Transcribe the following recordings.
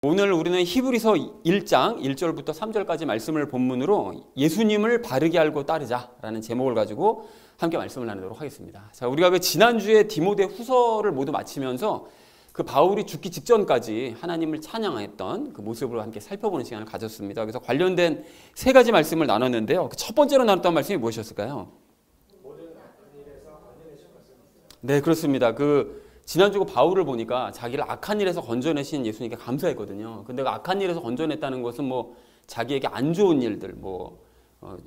오늘 우리는 히브리서 1장 1절부터 3절까지 말씀을 본문으로 예수님을 바르게 알고 따르자라는 제목을 가지고 함께 말씀을 나누도록 하겠습니다. 자, 우리가 그 지난주에 디모데 후서를 모두 마치면서 그 바울이 죽기 직전까지 하나님을 찬양했던 그 모습을 함께 살펴보는 시간을 가졌습니다. 그래서 관련된 세 가지 말씀을 나눴는데요. 그 첫 번째로 나눴던 말씀이 무엇이었을까요? 네, 그렇습니다. 지난주 바울을 보니까 자기를 악한 일에서 건져내신 예수님께 감사했거든요. 근데 그 악한 일에서 건져냈다는 것은 자기에게 안 좋은 일들,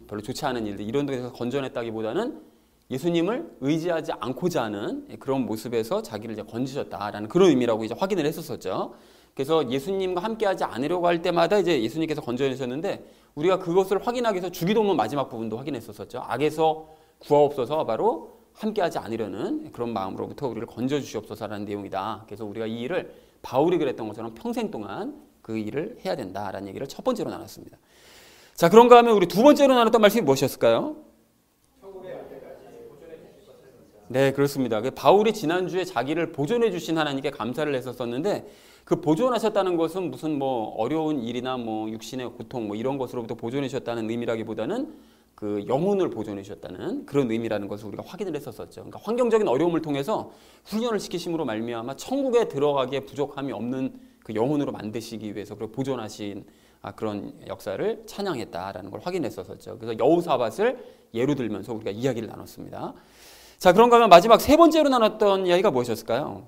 별로 좋지 않은 일들 이런 데서 건져냈다기보다는 예수님을 의지하지 않고자 하는 그런 모습에서 자기를 이제 건지셨다라는 그런 의미라고 이제 확인을 했었었죠. 그래서 예수님과 함께하지 않으려고 할 때마다 이제 예수님께서 건져내셨는데 우리가 그것을 확인하기 위해서 주기도문 마지막 부분도 확인했었었죠. 악에서 구하옵소서 바로 함께하지 않으려는 그런 마음으로부터 우리를 건져주시옵소서라는 내용이다. 그래서 우리가 이 일을 바울이 그랬던 것처럼 평생 동안 그 일을 해야 된다라는 얘기를 첫 번째로 나눴습니다. 자, 그런가 하면 우리 두 번째로 나눴던 말씀이 무엇이었을까요? 네, 그렇습니다. 바울이 지난주에 자기를 보존해 주신 하나님께 감사를 했었었는데 그 보존하셨다는 것은 무슨 어려운 일이나 육신의 고통 이런 것으로부터 보존해 주셨다는 의미라기보다는 그 영혼을 보존해 주셨다는 그런 의미라는 것을 우리가 확인을 했었었죠. 그러니까 환경적인 어려움을 통해서 훈련을 시키심으로 말미암아 천국에 들어가기에 부족함이 없는 그 영혼으로 만드시기 위해서 그걸 보존하신 그런 역사를 찬양했다라는 걸 확인했었었죠. 그래서 여호사밧을 예로 들면서 우리가 이야기를 나눴습니다. 자, 그런가 하면 마지막 세 번째로 나눴던 이야기가 무엇이었을까요?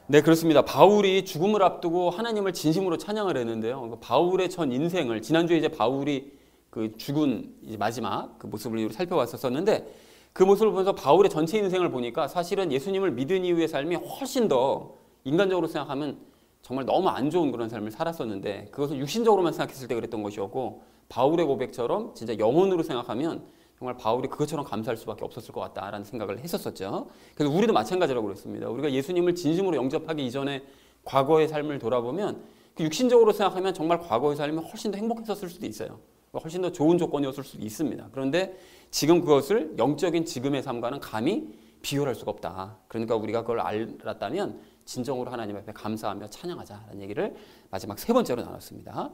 네, 그렇습니다. 바울이 죽음을 앞두고 하나님을 진심으로 찬양을 했는데요. 바울의 전 인생을 지난주에 이제 바울이 그 죽은 이제 마지막 그 모습을 살펴봤었는데 그 모습을 보면서 바울의 전체 인생을 보니까 사실은 예수님을 믿은 이후의 삶이 훨씬 더 인간적으로 생각하면 정말 너무 안 좋은 그런 삶을 살았었는데 그것을 육신적으로만 생각했을 때 그랬던 것이었고 바울의 고백처럼 진짜 영혼으로 생각하면 정말 바울이 그것처럼 감사할 수밖에 없었을 것 같다라는 생각을 했었었죠. 그래서 우리도 마찬가지라고 그랬습니다. 우리가 예수님을 진심으로 영접하기 이전에 과거의 삶을 돌아보면 그 육신적으로 생각하면 정말 과거의 삶이 훨씬 더 행복했었을 수도 있어요. 훨씬 더 좋은 조건이었을 수도 있습니다. 그런데 지금 그것을 영적인 지금의 삶과는 감히 비교할 수가 없다. 그러니까 우리가 그걸 알았다면 진정으로 하나님 앞에 감사하며 찬양하자라는 얘기를 마지막 세 번째로 나눴습니다.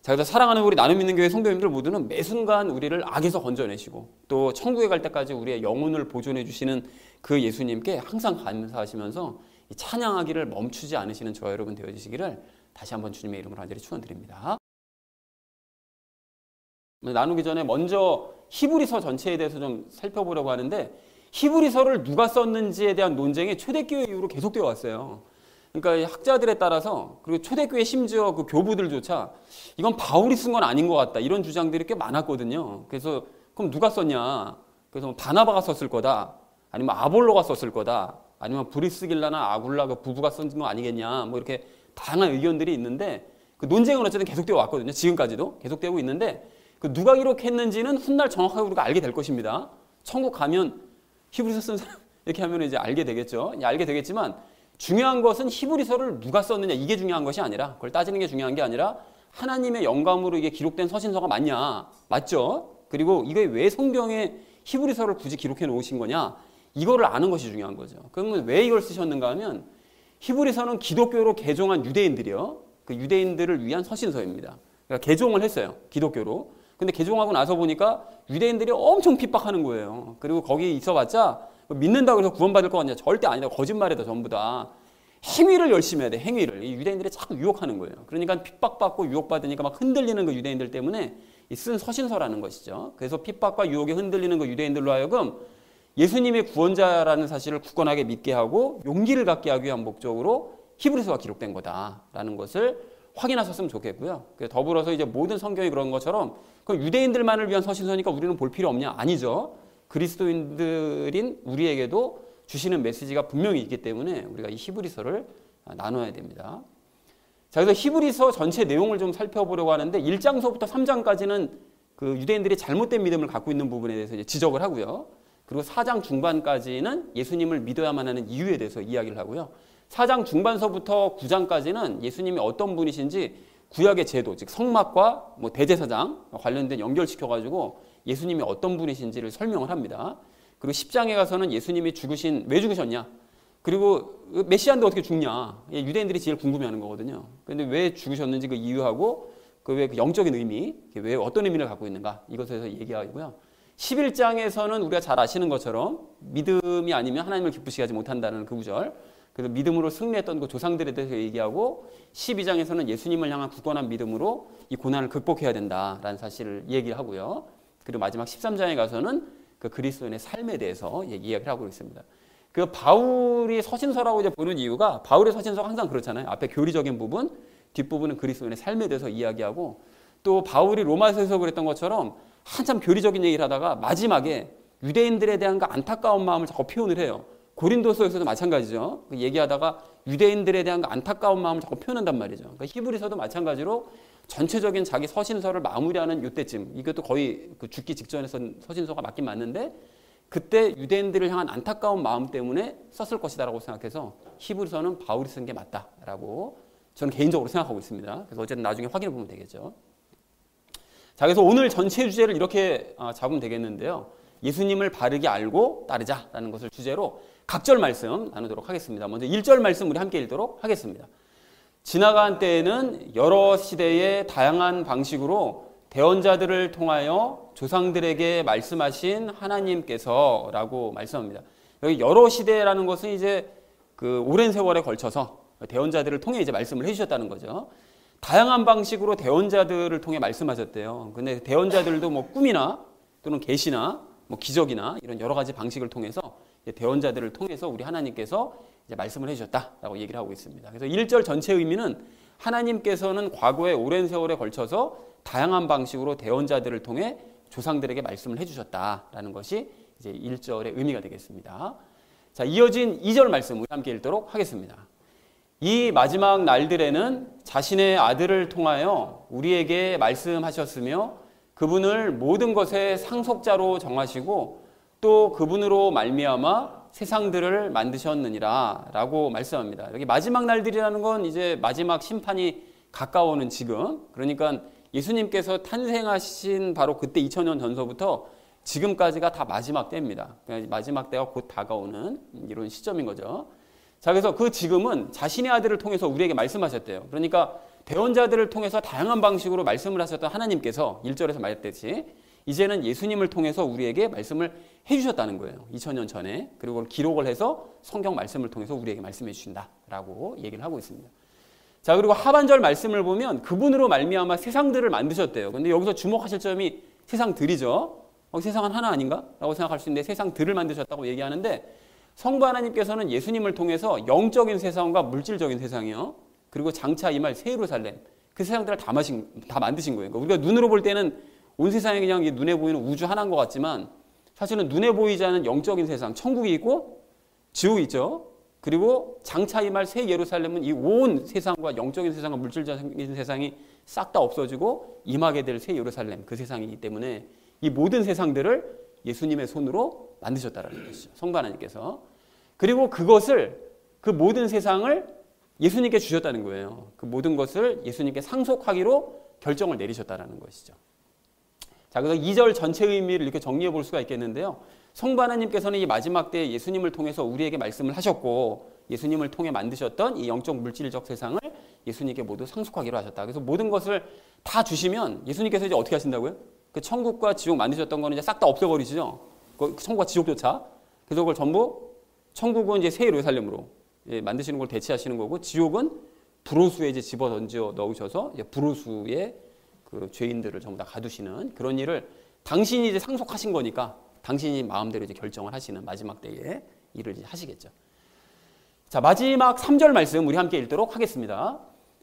자, 그래서 사랑하는 우리 나눔 있는 교회 성도님들 모두는 매 순간 우리를 악에서 건져내시고 또 천국에 갈 때까지 우리의 영혼을 보존해 주시는 그 예수님께 항상 감사하시면서 찬양하기를 멈추지 않으시는 저와 여러분 되어주시기를 다시 한번 주님의 이름으로 간절히 축원드립니다. 나누기 전에 먼저 히브리서 전체에 대해서 좀 살펴보려고 하는데 히브리서를 누가 썼는지에 대한 논쟁이 초대교회 이후로 계속되어 왔어요. 그러니까 학자들에 따라서 그리고 초대교회 심지어 그 교부들조차 이건 바울이 쓴 건 아닌 것 같다 이런 주장들이 꽤 많았거든요. 그래서 그럼 누가 썼냐? 그래서 바나바가 썼을 거다, 아니면 아볼로가 썼을 거다, 아니면 브리스길라나 아굴라 그 부부가 쓴 거 아니겠냐, 이렇게 다양한 의견들이 있는데 그 논쟁은 어쨌든 계속되어 왔거든요. 지금까지도 계속되고 있는데 그 누가 기록했는지는 훗날 정확하게 우리가 알게 될 것입니다. 천국 가면 히브리서 쓴 사람 이렇게 하면 이제 알게 되겠죠. 알게 되겠지만 중요한 것은 히브리서를 누가 썼느냐 이게 중요한 것이 아니라 그걸 따지는 게 중요한 게 아니라 하나님의 영감으로 이게 기록된 서신서가 맞냐, 맞죠? 그리고 이게 왜 성경에 히브리서를 굳이 기록해 놓으신 거냐 이거를 아는 것이 중요한 거죠. 그러면 왜 이걸 쓰셨는가 하면 히브리서는 기독교로 개종한 유대인들이요, 그 유대인들을 위한 서신서입니다. 그러니까 개종을 했어요, 기독교로. 근데 개종하고 나서 보니까 유대인들이 엄청 핍박하는 거예요. 그리고 거기 있어봤자 믿는다고 해서 구원받을 것 같냐? 절대 아니다. 거짓말이다 전부 다. 행위를 열심히 해야 돼. 행위를. 이 유대인들이 자꾸 유혹하는 거예요. 그러니까 핍박받고 유혹받으니까 막 흔들리는 그 유대인들 때문에 쓴 서신서라는 것이죠. 그래서 핍박과 유혹에 흔들리는 그 유대인들로 하여금 예수님이 구원자라는 사실을 굳건하게 믿게 하고 용기를 갖게 하기 위한 목적으로 히브리서가 기록된 거다라는 것을 확인하셨으면 좋겠고요. 더불어서 이제 모든 성경이 그런 것처럼 그 유대인들만을 위한 서신서니까 우리는 볼 필요 없냐? 아니죠. 그리스도인들인 우리에게도 주시는 메시지가 분명히 있기 때문에 우리가 이 히브리서를 나눠야 됩니다. 자, 그래서 히브리서 전체 내용을 좀 살펴보려고 하는데 1장서부터 3장까지는 그 유대인들이 잘못된 믿음을 갖고 있는 부분에 대해서 이제 지적을 하고요. 그리고 4장 중반까지는 예수님을 믿어야만 하는 이유에 대해서 이야기를 하고요. 4장 중반서부터 9장까지는 예수님이 어떤 분이신지 구약의 제도, 즉 성막과 대제사장 관련된 연결시켜가지고 예수님이 어떤 분이신지를 설명을 합니다. 그리고 10장에 가서는 예수님이 왜 죽으셨냐? 그리고 메시아인데 어떻게 죽냐? 유대인들이 제일 궁금해하는 거거든요. 그런데 왜 죽으셨는지 그 이유하고 그 왜 그 영적인 의미, 왜 어떤 의미를 갖고 있는가 이것에서 얘기하고요. 11장에서는 우리가 잘 아시는 것처럼 믿음이 아니면 하나님을 기쁘시게 하지 못한다는 그 구절. 그래서 믿음으로 승리했던 그 조상들에 대해서 얘기하고 12장에서는 예수님을 향한 굳건한 믿음으로 이 고난을 극복해야 된다라는 사실을 얘기를 하고요. 그리고 마지막 13장에 가서는 그 그리스도인의 삶에 대해서 이야기를 하고 있습니다. 그 바울이 서신서라고 이제 보는 이유가 바울의 서신서가 항상 그렇잖아요. 앞에 교리적인 부분, 뒷부분은 그리스도인의 삶에 대해서 이야기하고 또 바울이 로마서에서 그랬던 것처럼 한참 교리적인 얘기를 하다가 마지막에 유대인들에 대한 그 안타까운 마음을 자꾸 표현을 해요. 고린도서에서도 마찬가지죠. 얘기하다가 유대인들에 대한 그 안타까운 마음을 자꾸 표현한단 말이죠. 그러니까 히브리서도 마찬가지로 전체적인 자기 서신서를 마무리하는 이때쯤, 이것도 거의 그 죽기 직전에 쓴 서신서가 맞긴 맞는데 그때 유대인들을 향한 안타까운 마음 때문에 썼을 것이다라고 생각해서 히브리서는 바울이 쓴 게 맞다라고 저는 개인적으로 생각하고 있습니다. 그래서 어쨌든 나중에 확인해 보면 되겠죠. 자, 그래서 오늘 전체 주제를 이렇게 잡으면 되겠는데요. 예수님을 바르게 알고 따르자라는 것을 주제로 각절 말씀 나누도록 하겠습니다. 먼저 1절 말씀 우리 함께 읽도록 하겠습니다. 지나간 때에는 여러 시대의 다양한 방식으로 대언자들을 통하여 조상들에게 말씀하신 하나님께서 라고 말씀합니다. 여기 여러 시대라는 것은 이제 그 오랜 세월에 걸쳐서 대언자들을 통해 이제 말씀을 해주셨다는 거죠. 다양한 방식으로 대언자들을 통해 말씀하셨대요. 근데 대언자들도 뭐 꿈이나 또는 계시나 뭐 기적이나 이런 여러 가지 방식을 통해서 대언자들을 통해서 우리 하나님께서 이제 말씀을 해주셨다라고 얘기를 하고 있습니다. 그래서 1절 전체 의미는 하나님께서는 과거의 오랜 세월에 걸쳐서 다양한 방식으로 대언자들을 통해 조상들에게 말씀을 해주셨다라는 것이 이제 1절의 의미가 되겠습니다. 자, 이어진 2절 말씀 우리 함께 읽도록 하겠습니다. 이 마지막 날들에는 자신의 아들을 통하여 우리에게 말씀하셨으며 그분을 모든 것의 상속자로 정하시고 또 그분으로 말미암아 세상들을 만드셨느니라 라고 말씀합니다. 여기 마지막 날들이라는 건 이제 마지막 심판이 가까워오는 지금, 그러니까 예수님께서 탄생하신 바로 그때 2000년 전서부터 지금까지가 다 마지막 때입니다. 마지막 때가 곧 다가오는 이런 시점인 거죠. 자, 그래서 그 지금은 자신의 아들을 통해서 우리에게 말씀하셨대요. 그러니까 대언자들을 통해서 다양한 방식으로 말씀을 하셨던 하나님께서 1절에서 말했듯이 이제는 예수님을 통해서 우리에게 말씀을 해주셨다는 거예요. 2000년 전에. 그리고 기록을 해서 성경 말씀을 통해서 우리에게 말씀해 주신다라고 얘기를 하고 있습니다. 자, 그리고 하반절 말씀을 보면 그분으로 말미암아 세상들을 만드셨대요. 근데 여기서 주목하실 점이 세상들이죠. 세상은 하나 아닌가? 라고 생각할 수 있는데 세상들을 만드셨다고 얘기하는데 성부 하나님께서는 예수님을 통해서 영적인 세상과 물질적인 세상이요. 그리고 장차 임할 새 예루살렘, 그 세상들을 다 만드신 거예요. 그러니까 우리가 눈으로 볼 때는 온 세상이 그냥 눈에 보이는 우주 하나인 것 같지만 사실은 눈에 보이지 않은 영적인 세상, 천국이 있고 지옥이 있죠. 그리고 장차 임할 새 예루살렘은 이 온 세상과 영적인 세상과 물질적인 세상이 싹 다 없어지고 임하게 될 새 예루살렘, 그 세상이기 때문에 이 모든 세상들을 예수님의 손으로 만드셨다는 것이죠. 성부 하나님께서. 그리고 그것을, 그 모든 세상을 예수님께 주셨다는 거예요. 그 모든 것을 예수님께 상속하기로 결정을 내리셨다는 것이죠. 자, 그래서 2절 전체 의미를 이렇게 정리해 볼 수가 있겠는데요. 성부 하나님께서는 이 마지막 때에 예수님을 통해서 우리에게 말씀을 하셨고 예수님을 통해 만드셨던 이 영적 물질적 세상을 예수님께 모두 상속하기로 하셨다. 그래서 모든 것을 다 주시면 예수님께서 이제 어떻게 하신다고요? 그 천국과 지옥 만드셨던 거는 이제 싹 다 없애버리시죠. 그 천국과 지옥조차. 그래서 그걸 전부 천국은 이제 새 예루살렘으로 만드시는 걸 대체하시는 거고 지옥은 불호수에 이제 집어 던져 넣으셔서 이제 불호수에 그 죄인들을 전부 다 가두시는 그런 일을 당신이 이제 상속하신 거니까 당신이 마음대로 이제 결정을 하시는 마지막 때에 일을 이제 하시겠죠. 자, 마지막 3절 말씀 우리 함께 읽도록 하겠습니다.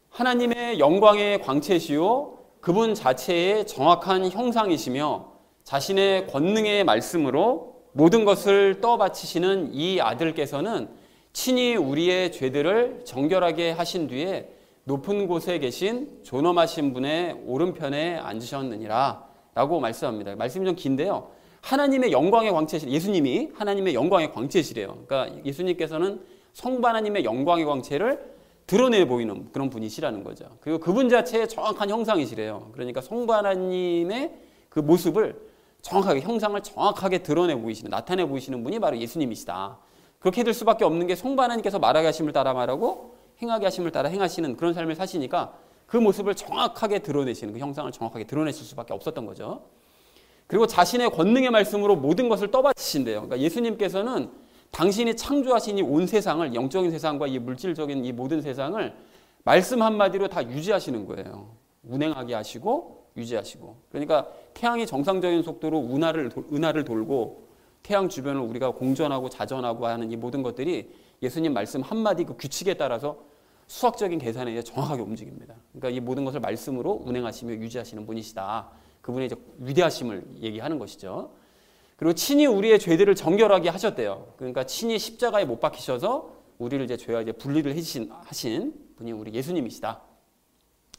하나님의 영광의 광채시요 그분 자체의 정확한 형상이시며 자신의 권능의 말씀으로 모든 것을 떠받치시는 이 아들께서는 친히 우리의 죄들을 정결하게 하신 뒤에 높은 곳에 계신 존엄하신 분의 오른편에 앉으셨느니라 라고 말씀합니다. 말씀이 좀 긴데요. 하나님의 영광의 광채시, 예수님이 하나님의 영광의 광채시래요. 그러니까 예수님께서는 성부 하나님의 영광의 광채를 드러내 보이는 그런 분이시라는 거죠. 그리고 그분 자체의 정확한 형상이시래요. 그러니까 성부 하나님의 그 모습을 정확하게, 형상을 정확하게 드러내 보이시는, 나타내 보이시는 분이 바로 예수님이시다. 그렇게 될 수밖에 없는 게 성부 하나님께서 말하게 하심을 따라 말하고 행하게 하심을 따라 행하시는 그런 삶을 사시니까 그 모습을 정확하게 드러내시는, 그 형상을 정확하게 드러내실 수밖에 없었던 거죠. 그리고 자신의 권능의 말씀으로 모든 것을 떠받치신대요. 그러니까 예수님께서는 당신이 창조하신 이 온 세상을, 영적인 세상과 이 물질적인 이 모든 세상을 말씀 한마디로 다 유지하시는 거예요. 운행하게 하시고 유지하시고. 그러니까 태양이 정상적인 속도로 은하를 돌고 태양 주변을 우리가 공전하고 자전하고 하는 이 모든 것들이 예수님 말씀 한마디 그 규칙에 따라서 수학적인 계산에 의해 정확하게 움직입니다. 그러니까 이 모든 것을 말씀으로 운행하시며 유지하시는 분이시다. 그분의 이제 위대하심을 얘기하는 것이죠. 그리고 친히 우리의 죄들을 정결하게 하셨대요. 그러니까 친히 십자가에 못 박히셔서 우리를 이제 죄와 이제 분리를 하신 분이 우리 예수님이시다.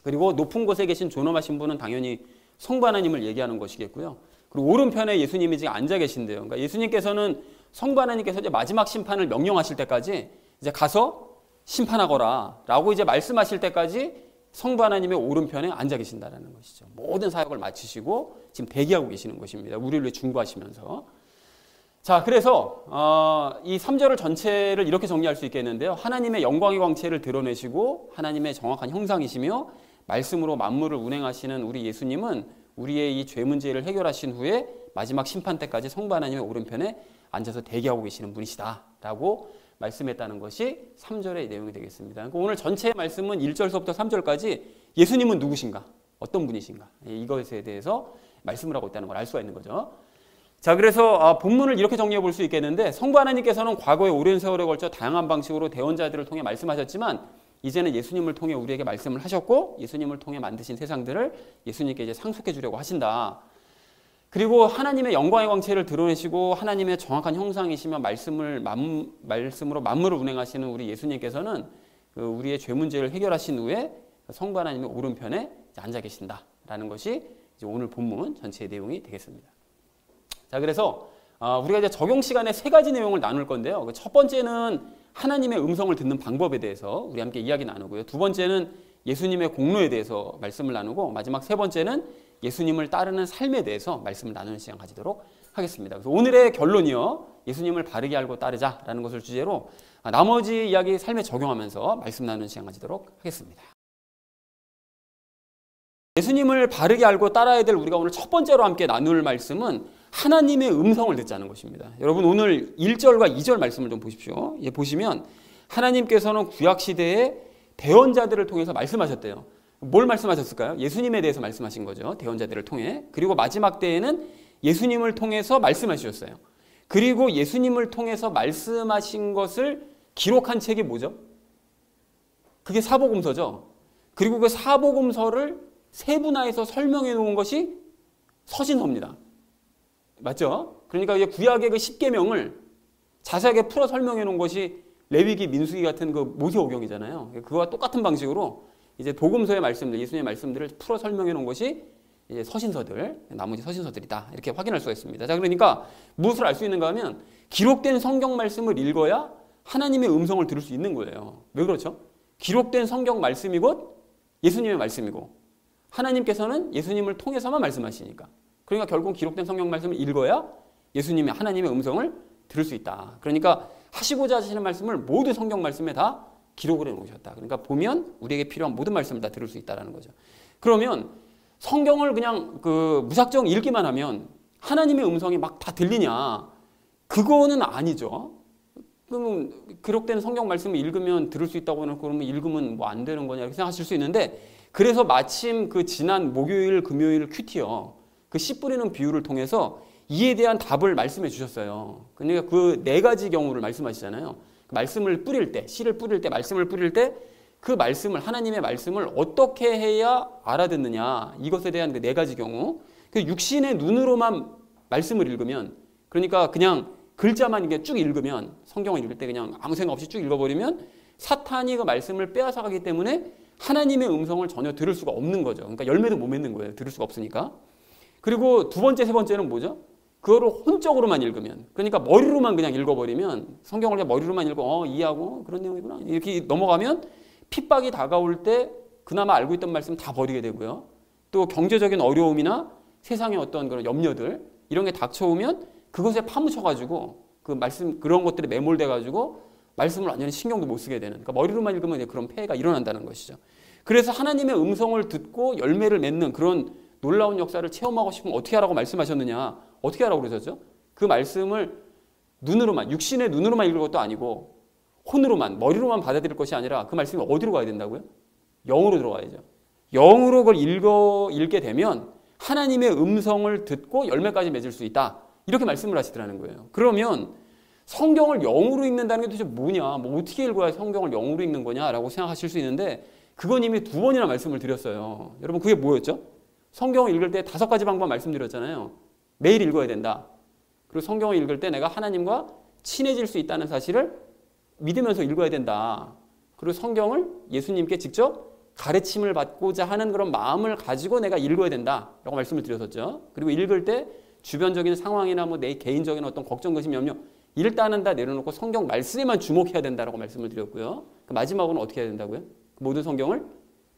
그리고 높은 곳에 계신 존엄하신 분은 당연히 성부 하나님을 얘기하는 것이겠고요. 그리고 오른편에 예수님이 지금 앉아 계신데요. 그러니까 예수님께서는 성부 하나님께서 이제 마지막 심판을 명령하실 때까지 이제 가서 심판하거라라고 이제 말씀하실 때까지 성부 하나님의 오른편에 앉아 계신다라는 것이죠. 모든 사역을 마치시고 지금 대기하고 계시는 것입니다. 우리를 위해 중보하시면서. 자, 그래서 이 3절을 전체를 이렇게 정리할 수 있겠는데요. 하나님의 영광의 광채를 드러내시고 하나님의 정확한 형상이시며 말씀으로 만물을 운행하시는 우리 예수님은 우리의 이 죄 문제를 해결하신 후에 마지막 심판 때까지 성부 하나님의 오른편에 앉아서 대기하고 계시는 분이시다라고 말씀했다는 것이 3절의 내용이 되겠습니다. 그러니까 오늘 전체의 말씀은 1절서부터 3절까지 예수님은 누구신가? 어떤 분이신가? 이것에 대해서 말씀을 하고 있다는 걸 알 수가 있는 거죠. 자, 그래서 본문을 이렇게 정리해 볼 수 있겠는데 성부 하나님께서는 과거에 오랜 세월에 걸쳐 다양한 방식으로 대언자들을 통해 말씀하셨지만 이제는 예수님을 통해 우리에게 말씀을 하셨고 예수님을 통해 만드신 세상들을 예수님께 이제 상속해 주려고 하신다. 그리고 하나님의 영광의 광채를 드러내시고 하나님의 정확한 형상이시며 말씀으로 만물을 운행하시는 우리 예수님께서는 우리의 죄 문제를 해결하신 후에 성부 하나님의 오른편에 앉아 계신다라는 것이 이제 오늘 본문 전체의 내용이 되겠습니다. 자, 그래서 우리가 이제 적용 시간에 세 가지 내용을 나눌 건데요. 첫 번째는 하나님의 음성을 듣는 방법에 대해서 우리 함께 이야기 나누고요. 두 번째는 예수님의 공로에 대해서 말씀을 나누고 마지막 세 번째는 예수님을 따르는 삶에 대해서 말씀을 나누는 시간 가지도록 하겠습니다. 그래서 오늘의 결론이요. 예수님을 바르게 알고 따르자라는 것을 주제로 나머지 이야기 삶에 적용하면서 말씀 나누는 시간 가지도록 하겠습니다. 예수님을 바르게 알고 따라야 될 우리가 오늘 첫 번째로 함께 나눌 말씀은 하나님의 음성을 듣자는 것입니다. 여러분 오늘 1절과 2절 말씀을 좀 보십시오. 보시면 하나님께서는 구약시대에 대언자들을 통해서 말씀하셨대요. 뭘 말씀하셨을까요? 예수님에 대해서 말씀하신 거죠. 대언자들을 통해. 그리고 마지막 때에는 예수님을 통해서 말씀하셨어요. 그리고 예수님을 통해서 말씀하신 것을 기록한 책이 뭐죠? 그게 사복음서죠. 그리고 그 사복음서를 세분화해서 설명해 놓은 것이 서신서입니다. 맞죠? 그러니까 이제 구약의 그 10계명을 자세하게 풀어 설명해 놓은 것이 레위기, 민수기 같은 그 모세오경이잖아요. 그거와 똑같은 방식으로 이제 복음서의 말씀들, 예수님의 말씀들을 풀어 설명해 놓은 것이 이제 서신서들, 나머지 서신서들이다. 이렇게 확인할 수가 있습니다. 자, 그러니까 무엇을 알 수 있는가 하면 기록된 성경 말씀을 읽어야 하나님의 음성을 들을 수 있는 거예요. 왜 그렇죠? 기록된 성경 말씀이 곧 예수님의 말씀이고 하나님께서는 예수님을 통해서만 말씀하시니까. 그러니까 결국 기록된 성경 말씀을 읽어야 예수님의 하나님의 음성을 들을 수 있다. 그러니까 하시고자 하시는 말씀을 모두 성경 말씀에 다 기록을 해놓으셨다. 그러니까 보면 우리에게 필요한 모든 말씀을 다 들을 수 있다는 거죠. 그러면 성경을 그냥 무작정 읽기만 하면 하나님의 음성이 막 다 들리냐? 그거는 아니죠. 그러면 기록된 성경 말씀을 읽으면 들을 수 있다고 해놓고 그러면 읽으면 뭐 안 되는 거냐 이렇게 생각하실 수 있는데 그래서 마침 그 지난 목요일, 금요일 큐티요. 그 씨 뿌리는 비유를 통해서 이에 대한 답을 말씀해 주셨어요. 그러니까 그 네 가지 경우를 말씀하시잖아요. 말씀을 뿌릴 때, 씨를 뿌릴 때, 말씀을 뿌릴 때 그 말씀을, 하나님의 말씀을 어떻게 해야 알아듣느냐. 이것에 대한 그 네 가지 경우. 그 육신의 눈으로만 말씀을 읽으면, 그러니까 그냥 글자만 이렇게 쭉 읽으면, 성경을 읽을 때 그냥 아무 생각 없이 쭉 읽어버리면 사탄이 그 말씀을 빼앗아가기 때문에 하나님의 음성을 전혀 들을 수가 없는 거죠. 그러니까 열매도 못 맺는 거예요. 들을 수가 없으니까. 그리고 두 번째, 세 번째는 뭐죠? 그거를 혼적으로만 읽으면, 그러니까 머리로만 그냥 읽어버리면, 성경을 그냥 머리로만 읽고 이해하고 그런 내용이구나 이렇게 넘어가면 핍박이 다가올 때 그나마 알고 있던 말씀 다 버리게 되고요. 또 경제적인 어려움이나 세상의 어떤 그런 염려들 이런 게 닥쳐오면 그것에 파묻혀가지고 그 말씀 그런 것들에 매몰돼 가지고 말씀을 완전히 신경도 못 쓰게 되는, 그러니까 머리로만 읽으면 그런 폐해가 일어난다는 것이죠. 그래서 하나님의 음성을 듣고 열매를 맺는 그런 놀라운 역사를 체험하고 싶으면 어떻게 하라고 말씀하셨느냐? 어떻게 하라고 그러셨죠? 그 말씀을 눈으로만, 육신의 눈으로만 읽을 것도 아니고 혼으로만, 머리로만 받아들일 것이 아니라 그 말씀이 어디로 가야 된다고요? 영으로 들어가야죠. 영으로 그걸 읽게 되면 하나님의 음성을 듣고 열매까지 맺을 수 있다. 이렇게 말씀을 하시더라는 거예요. 그러면 성경을 영으로 읽는다는 게 도대체 뭐냐? 뭐 어떻게 읽어야 성경을 영으로 읽는 거냐라고 생각하실 수 있는데 그건 이미 2번이나 말씀을 드렸어요. 여러분 그게 뭐였죠? 성경을 읽을 때 5가지 방법 말씀드렸잖아요. 매일 읽어야 된다. 그리고 성경을 읽을 때 내가 하나님과 친해질 수 있다는 사실을 믿으면서 읽어야 된다. 그리고 성경을 예수님께 직접 가르침을 받고자 하는 그런 마음을 가지고 내가 읽어야 된다라고 말씀을 드렸었죠. 그리고 읽을 때 주변적인 상황이나 뭐 내 개인적인 어떤 걱정, 근심, 염려 일단은 다 내려놓고 성경 말씀에만 주목해야 된다라고 말씀을 드렸고요. 그 마지막으로는 어떻게 해야 된다고요? 모든 성경을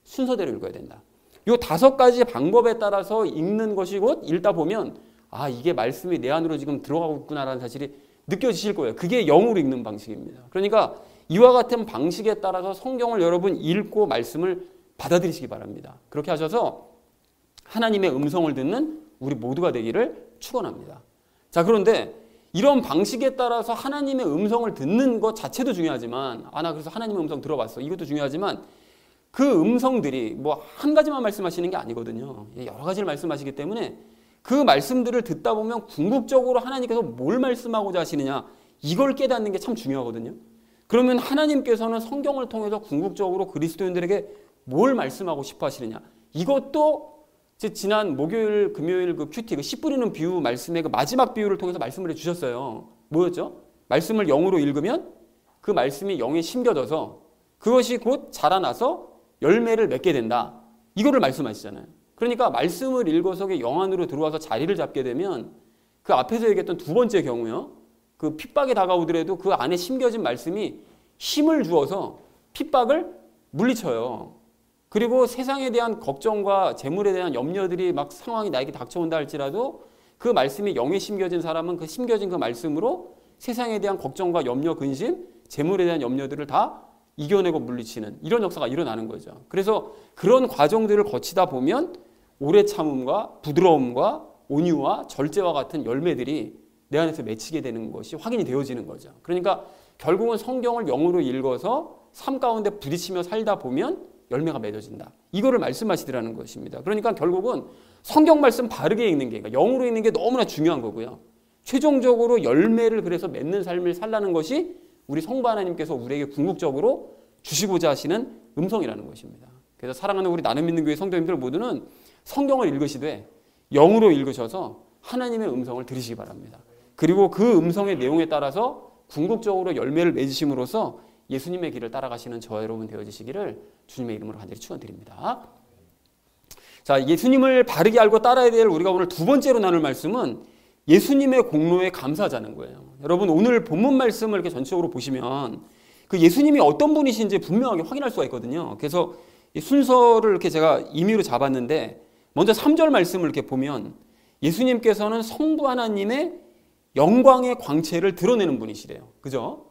순서대로 읽어야 된다. 이 5가지 방법에 따라서 읽는 것이 곧 읽다 보면 아 이게 말씀이 내 안으로 지금 들어가고 있구나라는 사실이 느껴지실 거예요. 그게 영으로 읽는 방식입니다. 그러니까 이와 같은 방식에 따라서 성경을 여러분 읽고 말씀을 받아들이시기 바랍니다. 그렇게 하셔서 하나님의 음성을 듣는 우리 모두가 되기를 축원합니다. 자, 그런데 이런 방식에 따라서 하나님의 음성을 듣는 것 자체도 중요하지만 나 그래서 하나님의 음성 들어봤어. 이것도 중요하지만 그 음성들이 뭐 한 가지만 말씀하시는 게 아니거든요. 여러 가지를 말씀하시기 때문에 그 말씀들을 듣다 보면 궁극적으로 하나님께서 뭘 말씀하고자 하시느냐 이걸 깨닫는 게 참 중요하거든요. 그러면 하나님께서는 성경을 통해서 궁극적으로 그리스도인들에게 뭘 말씀하고 싶어 하시느냐 이것도 지난 목요일, 금요일 그 큐티 그 씨 뿌리는 비유 말씀의 그 마지막 비유를 통해서 말씀을 해주셨어요. 뭐였죠? 말씀을 영으로 읽으면 그 말씀이 영에 심겨져서 그것이 곧 자라나서 열매를 맺게 된다. 이거를 말씀하시잖아요. 그러니까 말씀을 읽어서 영 안으로 들어와서 자리를 잡게 되면 그 앞에서 얘기했던 2번째 경우요. 그 핍박이 다가오더라도 그 안에 심겨진 말씀이 힘을 주어서 핍박을 물리쳐요. 그리고 세상에 대한 걱정과 재물에 대한 염려들이 막 상황이 나에게 닥쳐온다 할지라도 그 말씀이 영에 심겨진 사람은 그 심겨진 그 말씀으로 세상에 대한 걱정과 염려, 근심, 재물에 대한 염려들을 다 이겨내고 물리치는 이런 역사가 일어나는 거죠. 그래서 그런 과정들을 거치다 보면 오래 참음과 부드러움과 온유와 절제와 같은 열매들이 내 안에서 맺히게 되는 것이 확인이 되어지는 거죠. 그러니까 결국은 성경을 영으로 읽어서 삶 가운데 부딪히며 살다 보면 열매가 맺어진다. 이거를 말씀하시더라는 것입니다. 그러니까 결국은 성경 말씀 바르게 읽는 게, 그러니까 영으로 읽는 게 너무나 중요한 거고요. 최종적으로 열매를 그래서 맺는 삶을 살라는 것이 우리 성부 하나님께서 우리에게 궁극적으로 주시고자 하시는 음성이라는 것입니다. 그래서 사랑하는 우리 나는 믿는 교회 성도님들 모두는 성경을 읽으시되 영으로 읽으셔서 하나님의 음성을 들으시기 바랍니다. 그리고 그 음성의 내용에 따라서 궁극적으로 열매를 맺으심으로써 예수님의 길을 따라가시는 저와 여러분 되어지시기를 주님의 이름으로 간절히 축원드립니다. 자, 예수님을 바르게 알고 따라야 될 우리가 오늘 2번째로 나눌 말씀은 예수님의 공로에 감사하자는 거예요. 여러분 오늘 본문 말씀을 이렇게 전체적으로 보시면 그 예수님이 어떤 분이신지 분명하게 확인할 수가 있거든요. 그래서 이 순서를 이렇게 제가 임의로 잡았는데 먼저 3절 말씀을 이렇게 보면 예수님께서는 성부 하나님의 영광의 광채를 드러내는 분이시래요. 그죠?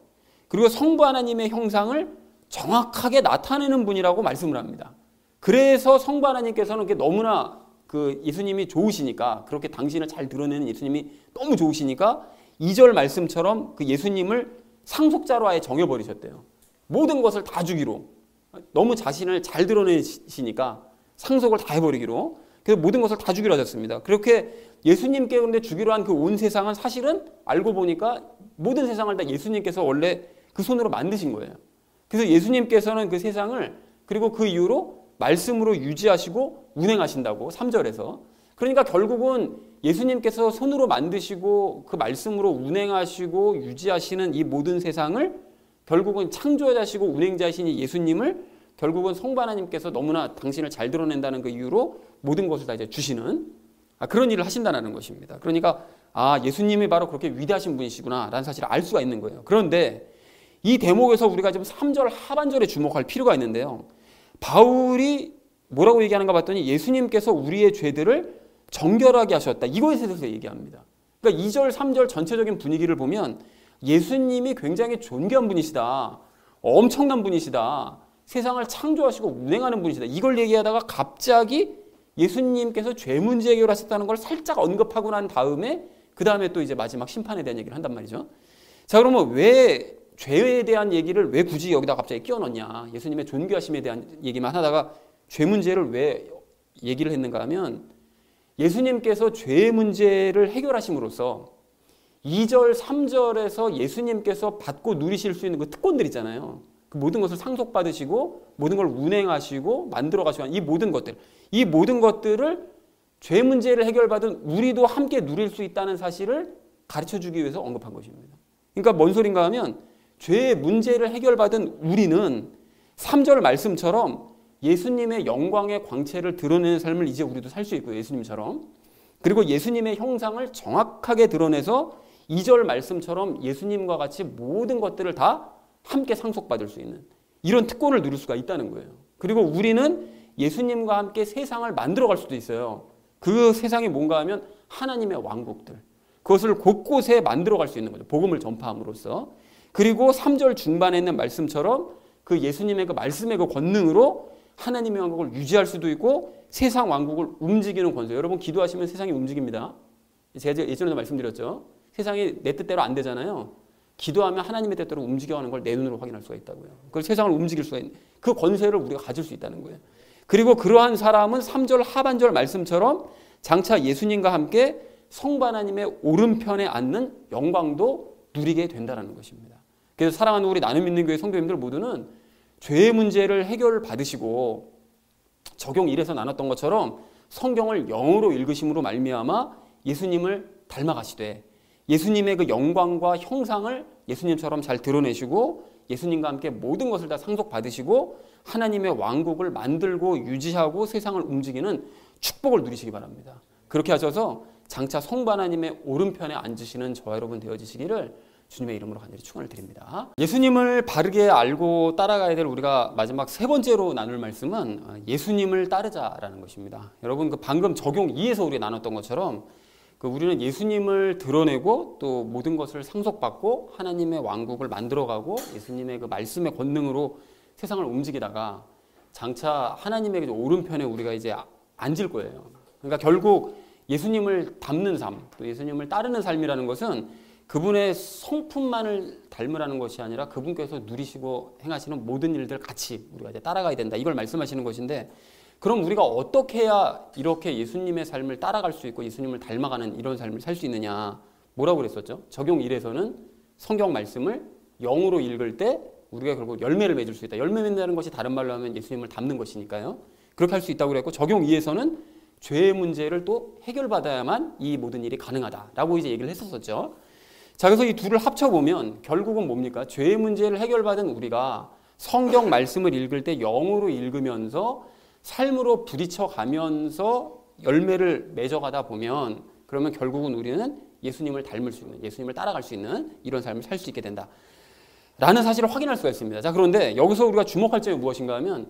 그리고 성부 하나님의 형상을 정확하게 나타내는 분이라고 말씀을 합니다. 그래서 성부 하나님께서는 너무나 그 예수님이 좋으시니까 그렇게 당신을 잘 드러내는 예수님이 너무 좋으시니까 2절 말씀처럼 그 예수님을 상속자로 아예 정해버리셨대요. 모든 것을 다 주기로. 너무 자신을 잘 드러내시니까 상속을 다 해버리기로. 그래서 모든 것을 다 주기로 하셨습니다. 그렇게 예수님께 그런데 주기로 한 그 온 세상은 사실은 알고 보니까 모든 세상을 다 예수님께서 원래 그 손으로 만드신 거예요. 그래서 예수님께서는 그 세상을 그리고 그 이후로 말씀으로 유지하시고 운행하신다고 3절에서. 그러니까 결국은 예수님께서 손으로 만드시고 그 말씀으로 운행하시고 유지하시는 이 모든 세상을 결국은 창조자시고 운행자이신 예수님을 결국은 성부 하나님께서 너무나 당신을 잘 드러낸다는 그 이유로 모든 것을 다 이제 주시는 그런 일을 하신다는 것입니다. 그러니까 예수님이 바로 그렇게 위대하신 분이시구나 라는 사실을 알 수가 있는 거예요. 그런데 이 대목에서 우리가 지금 3절 하반절에 주목할 필요가 있는데요. 바울이 뭐라고 얘기하는가 봤더니 예수님께서 우리의 죄들을 정결하게 하셨다. 이거에 대해서 얘기합니다. 그러니까 2절, 3절 전체적인 분위기를 보면 예수님이 굉장히 존귀한 분이시다. 엄청난 분이시다. 세상을 창조하시고 운행하는 분이시다. 이걸 얘기하다가 갑자기 예수님께서 죄 문제 해결하셨다는 걸 살짝 언급하고 난 다음에 그 다음에 또 이제 마지막 심판에 대한 얘기를 한단 말이죠. 자, 그러면 왜 죄에 대한 얘기를 왜 굳이 여기다 갑자기 끼워 넣냐? 예수님의 존귀하심에 대한 얘기만 하다가 죄 문제를 왜 얘기를 했는가 하면 예수님께서 죄 문제를 해결하심으로써 2절, 3절에서 예수님께서 받고 누리실 수 있는 그 특권들 있잖아요. 그 모든 것을 상속받으시고 모든 걸 운행하시고 만들어가시고 이 모든 것들, 이 모든 것들을 죄 문제를 해결받은 우리도 함께 누릴 수 있다는 사실을 가르쳐주기 위해서 언급한 것입니다. 그러니까 뭔 소린가 하면 죄의 문제를 해결받은 우리는 3절 말씀처럼 예수님의 영광의 광채를 드러내는 삶을 이제 우리도 살 수 있고요. 예수님처럼. 그리고 예수님의 형상을 정확하게 드러내서 2절 말씀처럼 예수님과 같이 모든 것들을 다 함께 상속받을 수 있는 이런 특권을 누릴 수가 있다는 거예요. 그리고 우리는 예수님과 함께 세상을 만들어갈 수도 있어요. 그 세상이 뭔가 하면 하나님의 왕국들. 그것을 곳곳에 만들어갈 수 있는 거죠. 복음을 전파함으로써. 그리고 3절 중반에 있는 말씀처럼 그 예수님의 그 말씀의 그 권능으로 하나님의 왕국을 유지할 수도 있고 세상 왕국을 움직이는 권세. 여러분 기도하시면 세상이 움직입니다. 제가 예전에도 말씀드렸죠. 세상이 내 뜻대로 안 되잖아요. 기도하면 하나님의 뜻대로 움직여가는 걸 내 눈으로 확인할 수가 있다고요. 그걸 세상을 움직일 수가 있는 그 권세를 우리가 가질 수 있다는 거예요. 그리고 그러한 사람은 3절 하반절 말씀처럼 장차 예수님과 함께 성부 하나님의 오른편에 앉는 영광도 누리게 된다는 것입니다. 그래서 사랑하는 우리 나눔 믿는 교회 성도님들 모두는 죄의 문제를 해결받으시고 적용 1에서 나눴던 것처럼 성경을 영으로 읽으심으로 말미암아 예수님을 닮아가시되 예수님의 그 영광과 형상을 예수님처럼 잘 드러내시고 예수님과 함께 모든 것을 다 상속받으시고 하나님의 왕국을 만들고 유지하고 세상을 움직이는 축복을 누리시기 바랍니다. 그렇게 하셔서 장차 성부 하나님의 오른편에 앉으시는 저와 여러분 되어지시기를 주님의 이름으로 간절히 축원을 드립니다. 예수님을 바르게 알고 따라가야 될 우리가 마지막 세 번째로 나눌 말씀은 예수님을 따르자라는 것입니다. 여러분 그 방금 적용 2에서 우리가 나눴던 것처럼 우리는 예수님을 드러내고 또 모든 것을 상속받고 하나님의 왕국을 만들어가고 예수님의 그 말씀의 권능으로 세상을 움직이다가 장차 하나님의 오른편에 우리가 이제 앉을 거예요. 그러니까 결국 예수님을 닮는 삶, 또 예수님을 따르는 삶이라는 것은 그분의 성품만을 닮으라는 것이 아니라 그분께서 누리시고 행하시는 모든 일들 같이 우리가 이제 따라가야 된다. 이걸 말씀하시는 것인데 그럼 우리가 어떻게 해야 이렇게 예수님의 삶을 따라갈 수 있고 예수님을 닮아가는 이런 삶을 살 수 있느냐. 뭐라고 그랬었죠? 적용 1에서는 성경 말씀을 영으로 읽을 때 우리가 결국 열매를 맺을 수 있다. 열매 맺는다는 것이 다른 말로 하면 예수님을 닮는 것이니까요. 그렇게 할 수 있다고 그랬고 적용 2에서는 죄의 문제를 또 해결받아야만 이 모든 일이 가능하다라고 이제 얘기를 했었었죠. 자, 그래서 이 둘을 합쳐보면 결국은 뭡니까? 죄의 문제를 해결받은 우리가 성경 말씀을 읽을 때 영으로 읽으면서 삶으로 부딪혀 가면서 열매를 맺어가다 보면 그러면 결국은 우리는 예수님을 닮을 수 있는, 예수님을 따라갈 수 있는 이런 삶을 살 수 있게 된다. 라는 사실을 확인할 수가 있습니다. 자, 그런데 여기서 우리가 주목할 점이 무엇인가 하면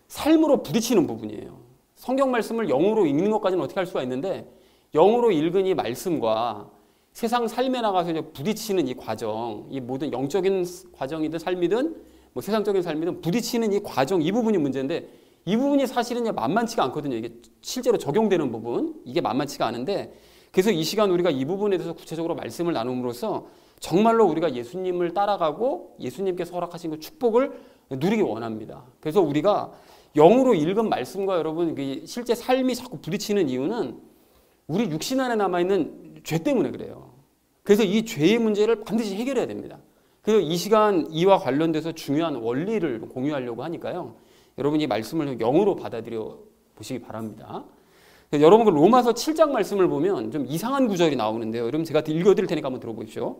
삶으로 부딪히는 부분이에요. 성경 말씀을 영으로 읽는 것까지는 어떻게 할 수가 있는데 영으로 읽은 이 말씀과 세상 삶에 나가서 이제 부딪히는 이 과정, 이 모든 영적인 과정이든 삶이든 뭐 세상적인 삶이든 부딪히는 이 과정, 이 부분이 문제인데 이 부분이 사실은 만만치가 않거든요. 이게 실제로 적용되는 부분, 이게 만만치가 않은데 그래서 이 시간 우리가 이 부분에 대해서 구체적으로 말씀을 나눔으로써 정말로 우리가 예수님을 따라가고 예수님께서 허락하신 그 축복을 누리기 원합니다. 그래서 우리가 영으로 읽은 말씀과 여러분 실제 삶이 자꾸 부딪히는 이유는 우리 육신 안에 남아있는 죄 때문에 그래요. 그래서 이 죄의 문제를 반드시 해결해야 됩니다. 그래서 이 시간 이와 관련돼서 중요한 원리를 공유하려고 하니까요. 여러분 이 말씀을 영으로 받아들여 보시기 바랍니다. 여러분 그 로마서 7장 말씀을 보면 좀 이상한 구절이 나오는데요. 여러분 제가 읽어드릴 테니까 한번 들어보십시오.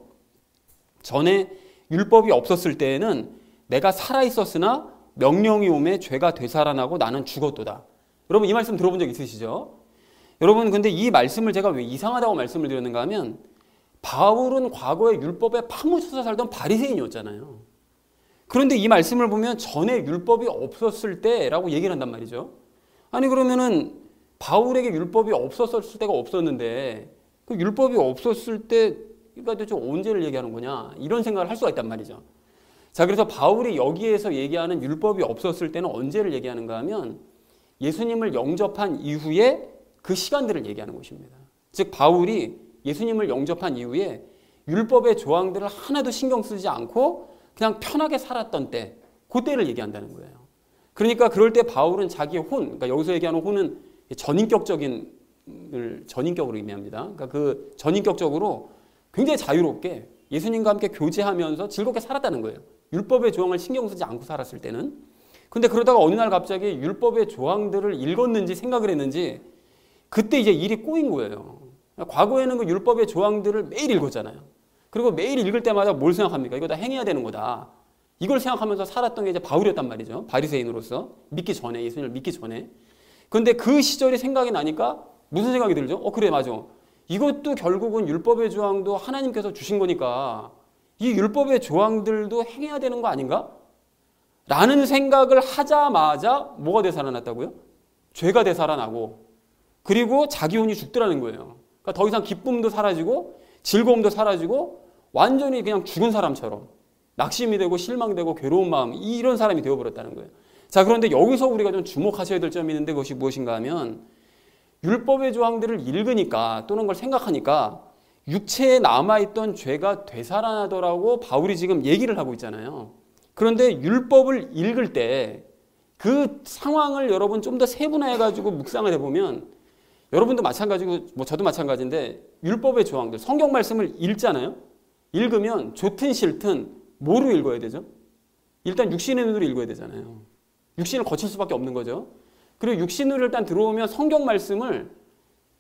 전에 율법이 없었을 때에는 내가 살아있었으나 명령이 오매 죄가 되살아나고 나는 죽었도다. 여러분 이 말씀 들어본 적 있으시죠? 여러분 근데 이 말씀을 제가 왜 이상하다고 말씀을 드렸는가 하면 바울은 과거에 율법에 파묻혀서 살던 바리새인이었잖아요. 그런데 이 말씀을 보면 전에 율법이 없었을 때라고 얘기를 한단 말이죠. 아니 그러면은 바울에게 율법이 없었을 때가 없었는데 그 율법이 없었을 때 그러니까 도대체 언제를 얘기하는 거냐 이런 생각을 할 수가 있단 말이죠. 자, 그래서 바울이 여기에서 얘기하는 율법이 없었을 때는 언제를 얘기하는가 하면 예수님을 영접한 이후에 그 시간들을 얘기하는 것입니다. 즉 바울이 예수님을 영접한 이후에 율법의 조항들을 하나도 신경 쓰지 않고 그냥 편하게 살았던 때, 그때를 얘기한다는 거예요. 그러니까 그럴 때 바울은 자기의 혼, 그러니까 여기서 얘기하는 혼은 전인격적인 전인격으로 의미합니다. 그러니까 그 전인격적으로 굉장히 자유롭게 예수님과 함께 교제하면서 즐겁게 살았다는 거예요. 율법의 조항을 신경 쓰지 않고 살았을 때는. 근데 그러다가 어느 날 갑자기 율법의 조항들을 읽었는지 생각을 했는지 그때 이제 일이 꼬인 거예요. 과거에는 그 율법의 조항들을 매일 읽었잖아요. 그리고 매일 읽을 때마다 뭘 생각합니까? 이거 다 행해야 되는 거다. 이걸 생각하면서 살았던 게 이제 바울이었단 말이죠. 바리새인으로서 믿기 전에, 예수님을 믿기 전에. 그런데 그 시절이 생각이 나니까 무슨 생각이 들죠? 그래, 맞아. 이것도 결국은 율법의 조항도 하나님께서 주신 거니까 이 율법의 조항들도 행해야 되는 거 아닌가? 라는 생각을 하자마자 뭐가 되살아났다고요? 죄가 되살아나고 그리고 자기 혼이 죽더라는 거예요. 그러니까 더 이상 기쁨도 사라지고 즐거움도 사라지고 완전히 그냥 죽은 사람처럼 낙심이 되고 실망되고 괴로운 마음, 이런 사람이 되어버렸다는 거예요. 자, 그런데 여기서 우리가 좀 주목하셔야 될 점이 있는데 그것이 무엇인가 하면 율법의 조항들을 읽으니까 또는 그걸 생각하니까 육체에 남아있던 죄가 되살아나더라고 바울이 지금 얘기를 하고 있잖아요. 그런데 율법을 읽을 때 그 상황을 여러분 좀 더 세분화해가지고 묵상을 해보면 여러분도 마찬가지고 뭐 저도 마찬가지인데 율법의 조항들, 성경 말씀을 읽잖아요. 읽으면 좋든 싫든 뭐로 읽어야 되죠? 일단 육신의 눈으로 읽어야 되잖아요. 육신을 거칠 수밖에 없는 거죠. 그리고 육신으로 일단 들어오면 성경 말씀을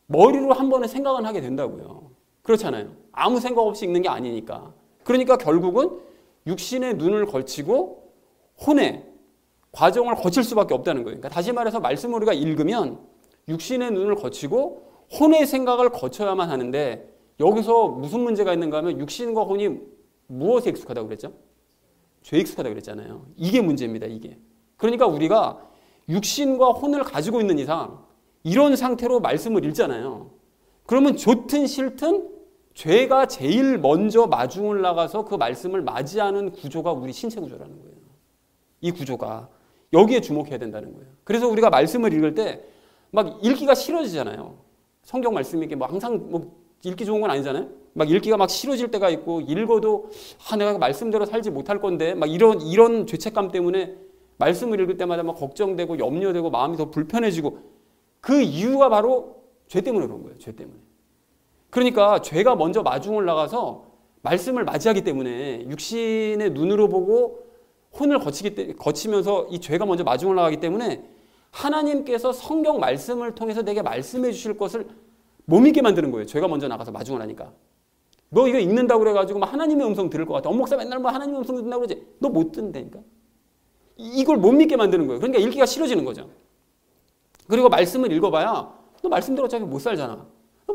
머리로 한 번에 생각은 하게 된다고요. 그렇잖아요. 아무 생각 없이 읽는 게 아니니까. 그러니까 결국은 육신의 눈을 걸치고 혼의 과정을 거칠 수밖에 없다는 거예요. 그러니까 다시 말해서 말씀을 우리가 읽으면 육신의 눈을 거치고 혼의 생각을 거쳐야만 하는데 여기서 무슨 문제가 있는가 하면 육신과 혼이 무엇에 익숙하다고 그랬죠? 죄에 익숙하다고 그랬잖아요. 이게 문제입니다. 이게. 그러니까 우리가 육신과 혼을 가지고 있는 이상 이런 상태로 말씀을 읽잖아요. 그러면 좋든 싫든 죄가 제일 먼저 마중을 나가서 그 말씀을 맞이하는 구조가 우리 신체 구조라는 거예요. 이 구조가 여기에 주목해야 된다는 거예요. 그래서 우리가 말씀을 읽을 때 막 읽기가 싫어지잖아요. 성경 말씀이 이게 뭐 항상 뭐 읽기 좋은 건 아니잖아요. 막 읽기가 막 싫어질 때가 있고 읽어도 내가 말씀대로 살지 못할 건데 막 이런 죄책감 때문에 말씀을 읽을 때마다 막 걱정되고 염려되고 마음이 더 불편해지고 그 이유가 바로 죄 때문에 그런 거예요. 죄 때문에. 그러니까 죄가 먼저 마중을 나가서 말씀을 맞이하기 때문에 육신의 눈으로 보고 혼을 거치면서 이 죄가 먼저 마중을 나가기 때문에 하나님께서 성경 말씀을 통해서 내게 말씀해 주실 것을 못 믿게 만드는 거예요. 죄가 먼저 나가서 마중을 하니까. 너 이거 읽는다고 그래가지고 막 하나님의 음성 들을 것 같아. 목사 맨날 뭐 하나님의 음성 듣는다고 그러지. 너 못 듣는다니까. 이걸 못 믿게 만드는 거예요. 그러니까 읽기가 싫어지는 거죠. 그리고 말씀을 읽어봐야 너 말씀대로 어차피 못 살잖아.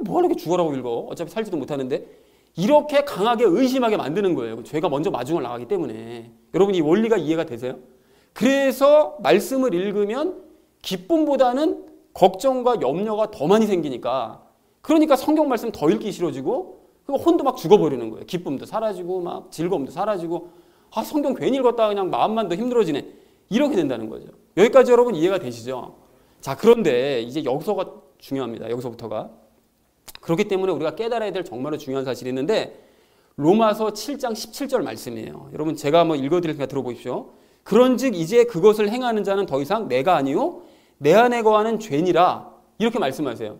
뭐 이렇게 죽어라고 읽어. 어차피 살지도 못하는데. 이렇게 강하게 의심하게 만드는 거예요. 죄가 먼저 마중을 나가기 때문에. 여러분 이 원리가 이해가 되세요? 그래서 말씀을 읽으면 기쁨보다는 걱정과 염려가 더 많이 생기니까 그러니까 성경 말씀 더 읽기 싫어지고 그리고 혼도 막 죽어버리는 거예요. 기쁨도 사라지고 막 즐거움도 사라지고 성경 괜히 읽었다가 그냥 마음만 더 힘들어지네. 이렇게 된다는 거죠. 여기까지 여러분 이해가 되시죠? 자, 그런데 이제 여기서가 중요합니다. 여기서부터가. 그렇기 때문에 우리가 깨달아야 될 정말로 중요한 사실이 있는데 로마서 7장 17절 말씀이에요. 여러분 제가 한번 읽어드릴 테니까 들어보십시오. 그런즉 이제 그것을 행하는 자는 더 이상 내가 아니요 내 안에 거하는 죄니라 이렇게 말씀하세요.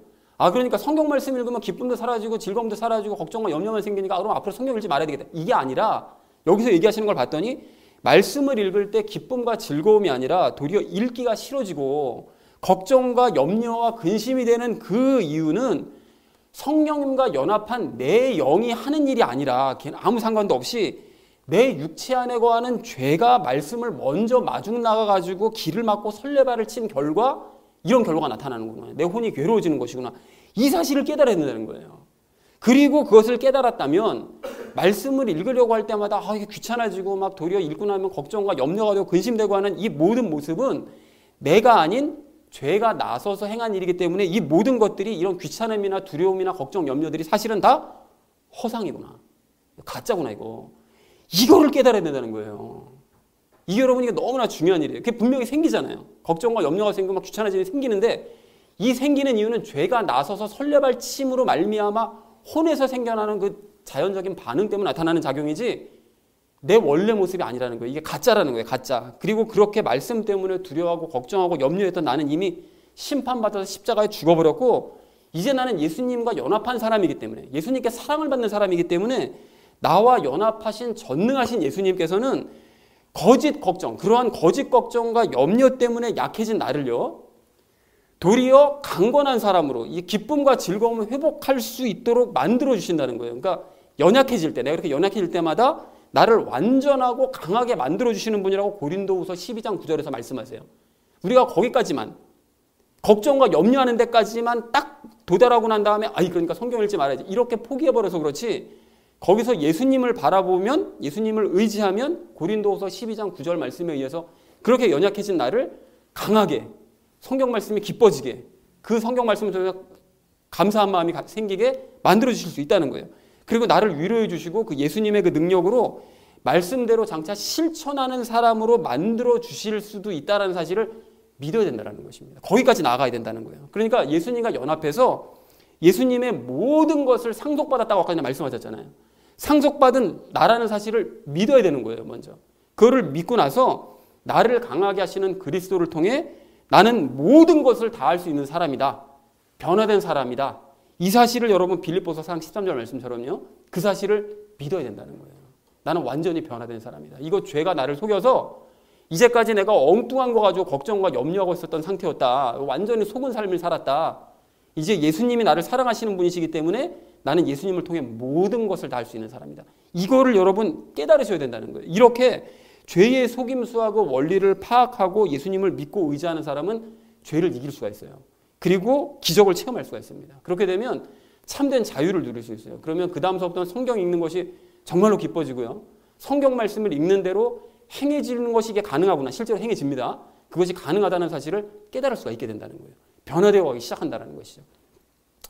그러니까 성경 말씀 읽으면 기쁨도 사라지고 즐거움도 사라지고 걱정과 염려만 생기니까 그럼 앞으로 성경 읽지 말아야 되겠다. 이게 아니라 여기서 얘기하시는 걸 봤더니 말씀을 읽을 때 기쁨과 즐거움이 아니라 도리어 읽기가 싫어지고 걱정과 염려와 근심이 되는 그 이유는 성령님과 연합한 내 영이 하는 일이 아니라 아무 상관도 없이 내 육체 안에 거하는 죄가 말씀을 먼저 마중 나가가지고 길을 막고 설레발을 친 결과 이런 결과가 나타나는구나. 내 혼이 괴로워지는 것이구나. 이 사실을 깨달아야 된다는 거예요. 그리고 그것을 깨달았다면 말씀을 읽으려고 할 때마다 이게 귀찮아지고 막 도리어 읽고 나면 걱정과 염려가 되고 근심되고 하는 이 모든 모습은 내가 아닌 죄가 나서서 행한 일이기 때문에 이 모든 것들이 이런 귀찮음이나 두려움이나 걱정, 염려들이 사실은 다 허상이구나. 가짜구나 이거. 이거를 깨달아야 된다는 거예요. 이게 여러분 이게 너무나 중요한 일이에요. 그게 분명히 생기잖아요. 걱정과 염려가 생기고 막 귀찮아짐이 생기는데 이 생기는 이유는 죄가 나서서 설레발침으로 말미암아 혼에서 생겨나는 그 자연적인 반응 때문에 나타나는 작용이지 내 원래 모습이 아니라는 거예요. 이게 가짜라는 거예요. 가짜. 그리고 그렇게 말씀 때문에 두려워하고 걱정하고 염려했던 나는 이미 심판받아서 십자가에 죽어버렸고 이제 나는 예수님과 연합한 사람이기 때문에 예수님께 사랑을 받는 사람이기 때문에 나와 연합하신 전능하신 예수님께서는 거짓 걱정, 그러한 거짓 걱정과 염려 때문에 약해진 나를요 도리어 강건한 사람으로 이 기쁨과 즐거움을 회복할 수 있도록 만들어 주신다는 거예요. 그러니까 연약해질 때, 내가 이렇게 연약해질 때마다 나를 완전하고 강하게 만들어 주시는 분이라고 고린도후서 12장 9절에서 말씀하세요. 우리가 거기까지만 걱정과 염려하는 데까지만 딱 도달하고 난 다음에 그러니까 성경 읽지 말아야지 이렇게 포기해버려서 그렇지 거기서 예수님을 바라보면 예수님을 의지하면 고린도후서 12장 9절 말씀에 의해서 그렇게 연약해진 나를 강하게 성경 말씀이 기뻐지게 그 성경 말씀을 통해서 감사한 마음이 생기게 만들어 주실 수 있다는 거예요. 그리고 나를 위로해 주시고 그 예수님의 그 능력으로 말씀대로 장차 실천하는 사람으로 만들어 주실 수도 있다는 사실을 믿어야 된다는 것입니다. 거기까지 나아가야 된다는 거예요. 그러니까 예수님과 연합해서 예수님의 모든 것을 상속받았다고 아까 말씀하셨잖아요. 상속받은 나라는 사실을 믿어야 되는 거예요. 먼저 그거를 믿고 나서 나를 강하게 하시는 그리스도를 통해 나는 모든 것을 다 할 수 있는 사람이다. 변화된 사람이다. 이 사실을 여러분 빌립보서 4장 13절 말씀처럼요. 그 사실을 믿어야 된다는 거예요. 나는 완전히 변화된 사람이다. 이거 죄가 나를 속여서 이제까지 내가 엉뚱한 거 가지고 걱정과 염려하고 있었던 상태였다. 완전히 속은 삶을 살았다. 이제 예수님이 나를 사랑하시는 분이시기 때문에 나는 예수님을 통해 모든 것을 다 할 수 있는 사람이다. 이거를 여러분 깨달으셔야 된다는 거예요. 이렇게 죄의 속임수하고 원리를 파악하고 예수님을 믿고 의지하는 사람은 죄를 이길 수가 있어요. 그리고 기적을 체험할 수가 있습니다. 그렇게 되면 참된 자유를 누릴 수 있어요. 그러면 그 다음서부터는 성경 읽는 것이 정말로 기뻐지고요. 성경 말씀을 읽는 대로 행해지는 것이 이게 가능하구나. 실제로 행해집니다. 그것이 가능하다는 사실을 깨달을 수가 있게 된다는 거예요. 변화되어 가기 시작한다는 것이죠.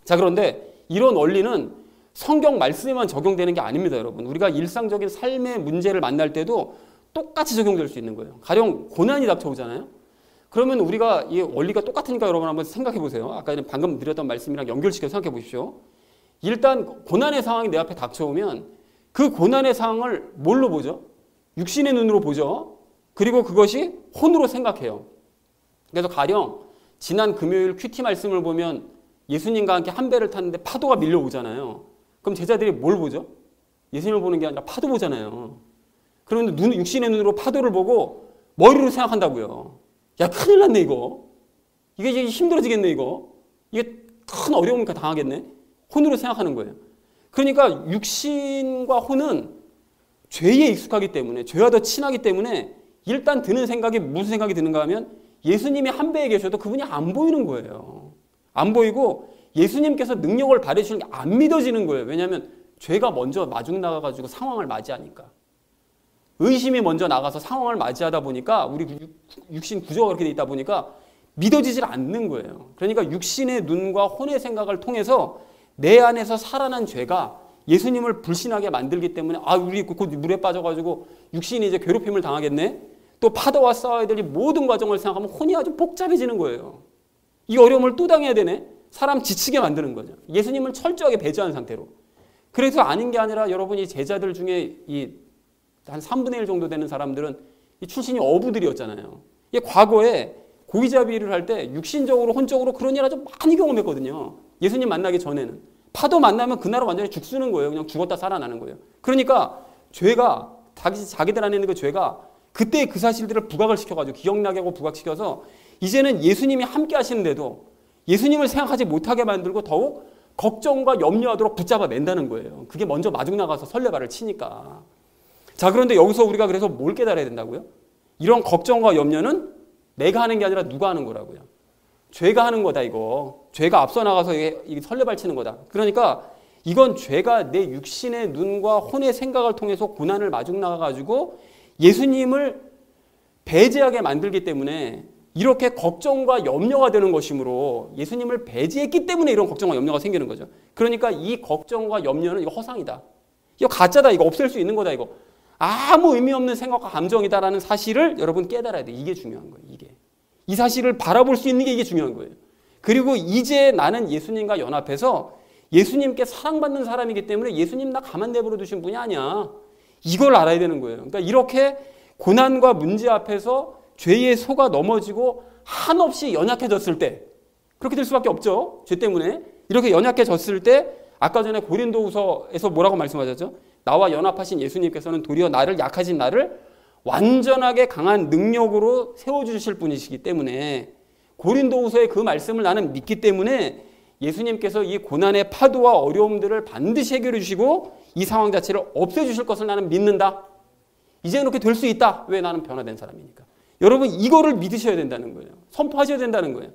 자, 그런데 이런 원리는 성경 말씀에만 적용되는 게 아닙니다, 여러분. 우리가 일상적인 삶의 문제를 만날 때도 똑같이 적용될 수 있는 거예요. 가령 고난이 닥쳐오잖아요. 그러면 우리가 이 원리가 똑같으니까 여러분 한번 생각해 보세요. 아까 방금 드렸던 말씀이랑 연결시켜서 생각해 보십시오. 일단 고난의 상황이 내 앞에 닥쳐오면 그 고난의 상황을 뭘로 보죠? 육신의 눈으로 보죠. 그리고 그것이 혼으로 생각해요. 그래서 가령 지난 금요일 큐티 말씀을 보면 예수님과 함께 한 배를 탔는데 파도가 밀려오잖아요. 그럼 제자들이 뭘 보죠? 예수님을 보는 게 아니라 파도 보잖아요. 그러면 육신의 눈으로 파도를 보고 머리로 생각한다고요. 야, 큰일 났네 이거. 이게 힘들어지겠네 이거. 이게 큰 어려움을 당하겠네. 혼으로 생각하는 거예요. 그러니까 육신과 혼은 죄에 익숙하기 때문에 죄와 더 친하기 때문에 일단 드는 생각이 무슨 생각이 드는가 하면 예수님이 한 배에 계셔도 그분이 안 보이는 거예요. 안 보이고 예수님께서 능력을 발휘해주시는 게 안 믿어지는 거예요. 왜냐하면 죄가 먼저 마중 나가가지고 상황을 맞이하니까. 의심이 먼저 나가서 상황을 맞이하다 보니까 우리 육신 구조가 그렇게 돼 있다 보니까 믿어지질 않는 거예요. 그러니까 육신의 눈과 혼의 생각을 통해서 내 안에서 살아난 죄가 예수님을 불신하게 만들기 때문에 우리 곧 물에 빠져가지고 육신이 이제 괴롭힘을 당하겠네. 또 파도와 싸워야 될 이 모든 과정을 생각하면 혼이 아주 복잡해지는 거예요. 이 어려움을 또 당해야 되네. 사람 지치게 만드는 거죠. 예수님을 철저하게 배제한 상태로. 그래서 아닌 게 아니라 여러분이 제자들 중에 한 3분의 1 정도 되는 사람들은 이 출신이 어부들이었잖아요. 이게 과거에 고기잡이를 할 때 육신적으로 혼적으로 그런 일 아주 많이 경험했거든요. 예수님 만나기 전에는. 파도 만나면 그날은 완전히 죽쓰는 거예요. 그냥 죽었다 살아나는 거예요. 그러니까 죄가 자기들 안에 있는 그 죄가 그때 그 사실들을 부각을 시켜가지고 기억나게 하고 부각시켜서 이제는 예수님이 함께 하시는데도 예수님을 생각하지 못하게 만들고 더욱 걱정과 염려하도록 붙잡아 낸다는 거예요. 그게 먼저 마중 나가서 설레발을 치니까. 자, 그런데 여기서 우리가 그래서 뭘 깨달아야 된다고요? 이런 걱정과 염려는 내가 하는 게 아니라 누가 하는 거라고요? 죄가 하는 거다 이거. 죄가 앞서 나가서 이게 설레발 치는 거다. 그러니까 이건 죄가 내 육신의 눈과 혼의 생각을 통해서 고난을 마중 나가가지고 예수님을 배제하게 만들기 때문에 이렇게 걱정과 염려가 되는 것이므로 예수님을 배제했기 때문에 이런 걱정과 염려가 생기는 거죠. 그러니까 이 걱정과 염려는 이거 허상이다. 이거 가짜다. 이거 없앨 수 있는 거다. 이거 아무 의미 없는 생각과 감정이다라는 사실을 여러분 깨달아야 돼. 이게 중요한 거예요. 이 사실을 바라볼 수 있는 게 이게 중요한 거예요. 그리고 이제 나는 예수님과 연합해서 예수님께 사랑받는 사람이기 때문에 예수님 나 가만 내버려 두신 분이 아니야. 이걸 알아야 되는 거예요. 그러니까 이렇게 고난과 문제 앞에서 죄에 속아 넘어지고 한없이 연약해졌을 때, 그렇게 될 수밖에 없죠. 죄 때문에. 이렇게 연약해졌을 때 아까 전에 고린도후서에서 뭐라고 말씀하셨죠? 나와 연합하신 예수님께서는 도리어 나를, 약하신 나를 완전하게 강한 능력으로 세워주실 분이시기 때문에, 고린도후서의 그 말씀을 나는 믿기 때문에 예수님께서 이 고난의 파도와 어려움들을 반드시 해결해 주시고 이 상황 자체를 없애주실 것을 나는 믿는다. 이제 그렇게 될 수 있다. 왜? 나는 변화된 사람이니까. 여러분 이거를 믿으셔야 된다는 거예요. 선포하셔야 된다는 거예요.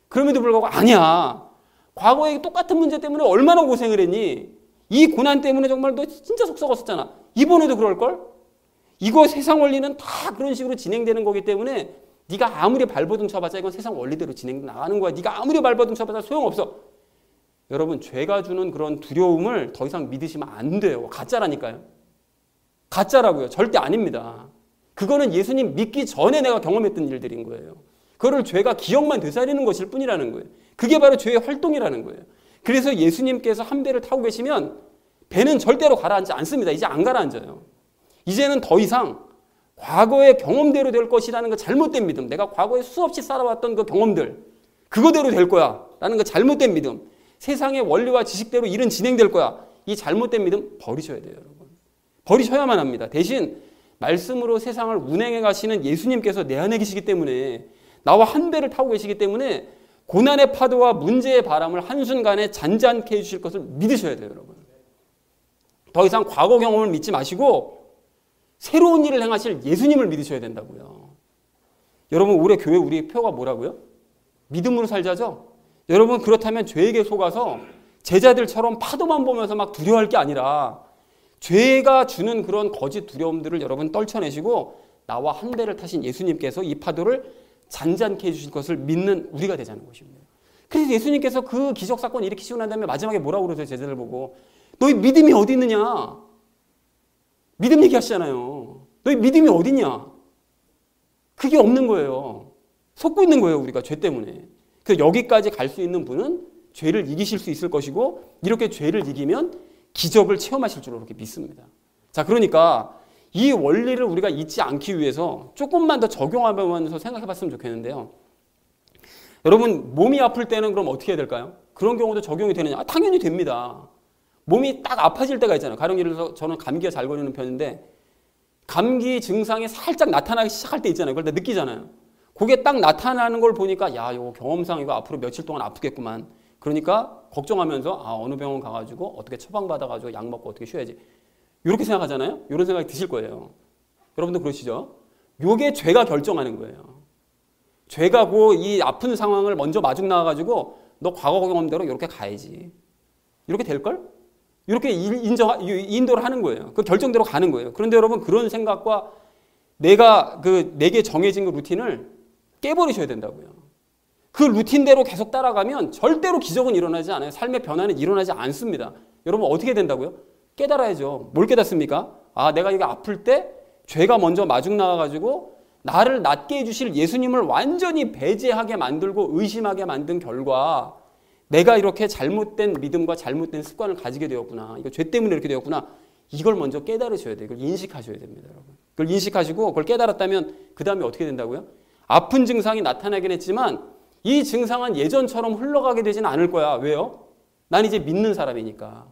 그럼에도 불구하고 아니야. 과거에 똑같은 문제 때문에 얼마나 고생을 했니? 이 고난 때문에 정말 너 진짜 속 썩었었잖아. 이번에도 그럴걸? 이거 세상 원리는 다 그런 식으로 진행되는 거기 때문에 네가 아무리 발버둥 쳐봤자 이건 세상 원리대로 진행 나가는 거야. 네가 아무리 발버둥 쳐봤자 소용없어. 여러분 죄가 주는 그런 두려움을 더 이상 믿으시면 안 돼요. 가짜라니까요. 가짜라고요. 절대 아닙니다. 그거는 예수님 믿기 전에 내가 경험했던 일들인 거예요. 그거를 죄가 기억만 되살리는 것일 뿐이라는 거예요. 그게 바로 죄의 활동이라는 거예요. 그래서 예수님께서 한 배를 타고 계시면 배는 절대로 가라앉지 않습니다. 이제 안 가라앉아요. 이제는 더 이상 과거의 경험대로 될 것이라는 그 잘못된 믿음, 내가 과거에 수없이 살아왔던 그 경험들, 그거대로 될 거야 라는 그 잘못된 믿음, 세상의 원리와 지식대로 일은 진행될 거야, 이 잘못된 믿음 버리셔야 돼요. 여러분. 버리셔야만 합니다. 대신 말씀으로 세상을 운행해 가시는 예수님께서 내 안에 계시기 때문에, 나와 한 배를 타고 계시기 때문에 고난의 파도와 문제의 바람을 한순간에 잔잔케 해주실 것을 믿으셔야 돼요. 여러분. 더 이상 과거 경험을 믿지 마시고 새로운 일을 행하실 예수님을 믿으셔야 된다고요. 여러분 올해 교회 우리 표가 뭐라고요? 믿음으로 살자죠? 여러분 그렇다면 죄에게 속아서 제자들처럼 파도만 보면서 막 두려워할 게 아니라 죄가 주는 그런 거짓 두려움들을 여러분 떨쳐내시고 나와 한 배를 타신 예수님께서 이 파도를 잔잔케 해주실 것을 믿는 우리가 되자는 것입니다. 그래서 예수님께서 그 기적사건 일으키시고 난 다음에 마지막에 뭐라고 그러세요? 제자들 보고 너희 믿음이 어디 있느냐? 믿음 얘기하시잖아요. 너희 믿음이 어디냐? 그게 없는 거예요. 속고 있는 거예요. 우리가 죄 때문에. 그래서 여기까지 갈 수 있는 분은 죄를 이기실 수 있을 것이고 이렇게 죄를 이기면 기적을 체험하실 줄로 그렇게 믿습니다. 자, 그러니까 이 원리를 우리가 잊지 않기 위해서 조금만 더 적용하면서 생각해 봤으면 좋겠는데요. 여러분 몸이 아플 때는 그럼 어떻게 해야 될까요? 그런 경우도 적용이 되느냐? 당연히 됩니다. 몸이 딱 아파질 때가 있잖아요. 가령 예를 들어서 저는 감기가 잘 걸리는 편인데 감기 증상이 살짝 나타나기 시작할 때 있잖아요. 그걸 다 느끼잖아요. 그게 딱 나타나는 걸 보니까 야, 이거 경험상 이거 앞으로 며칠 동안 아프겠구만. 그러니까 걱정하면서 어느 병원 가가지고 어떻게 처방받아가지고 약 먹고 어떻게 쉬어야지. 이렇게 생각하잖아요. 이런 생각이 드실 거예요. 여러분도 그러시죠? 이게 죄가 결정하는 거예요. 죄가 이 아픈 상황을 먼저 마중 나와가지고 너 과거 경험대로 이렇게 가야지. 이렇게 될걸? 이렇게 인도를 하는 거예요. 그 결정대로 가는 거예요. 그런데 여러분 그런 생각과 내게 정해진 그 루틴을 깨버리셔야 된다고요. 그 루틴대로 계속 따라가면 절대로 기적은 일어나지 않아요. 삶의 변화는 일어나지 않습니다. 여러분 어떻게 된다고요? 깨달아야죠. 뭘 깨닫습니까? 내가 이게 아플 때 죄가 먼저 마중 나와가지고 나를 낫게 해주실 예수님을 완전히 배제하게 만들고 의심하게 만든 결과 내가 이렇게 잘못된 믿음과 잘못된 습관을 가지게 되었구나. 이거 죄 때문에 이렇게 되었구나. 이걸 먼저 깨달으셔야 돼요. 이걸 인식하셔야 됩니다. 여러분. 그걸 인식하시고 그걸 깨달았다면 그 다음에 어떻게 된다고요? 아픈 증상이 나타나긴 했지만 이 증상은 예전처럼 흘러가게 되지는 않을 거야. 왜요? 난 이제 믿는 사람이니까.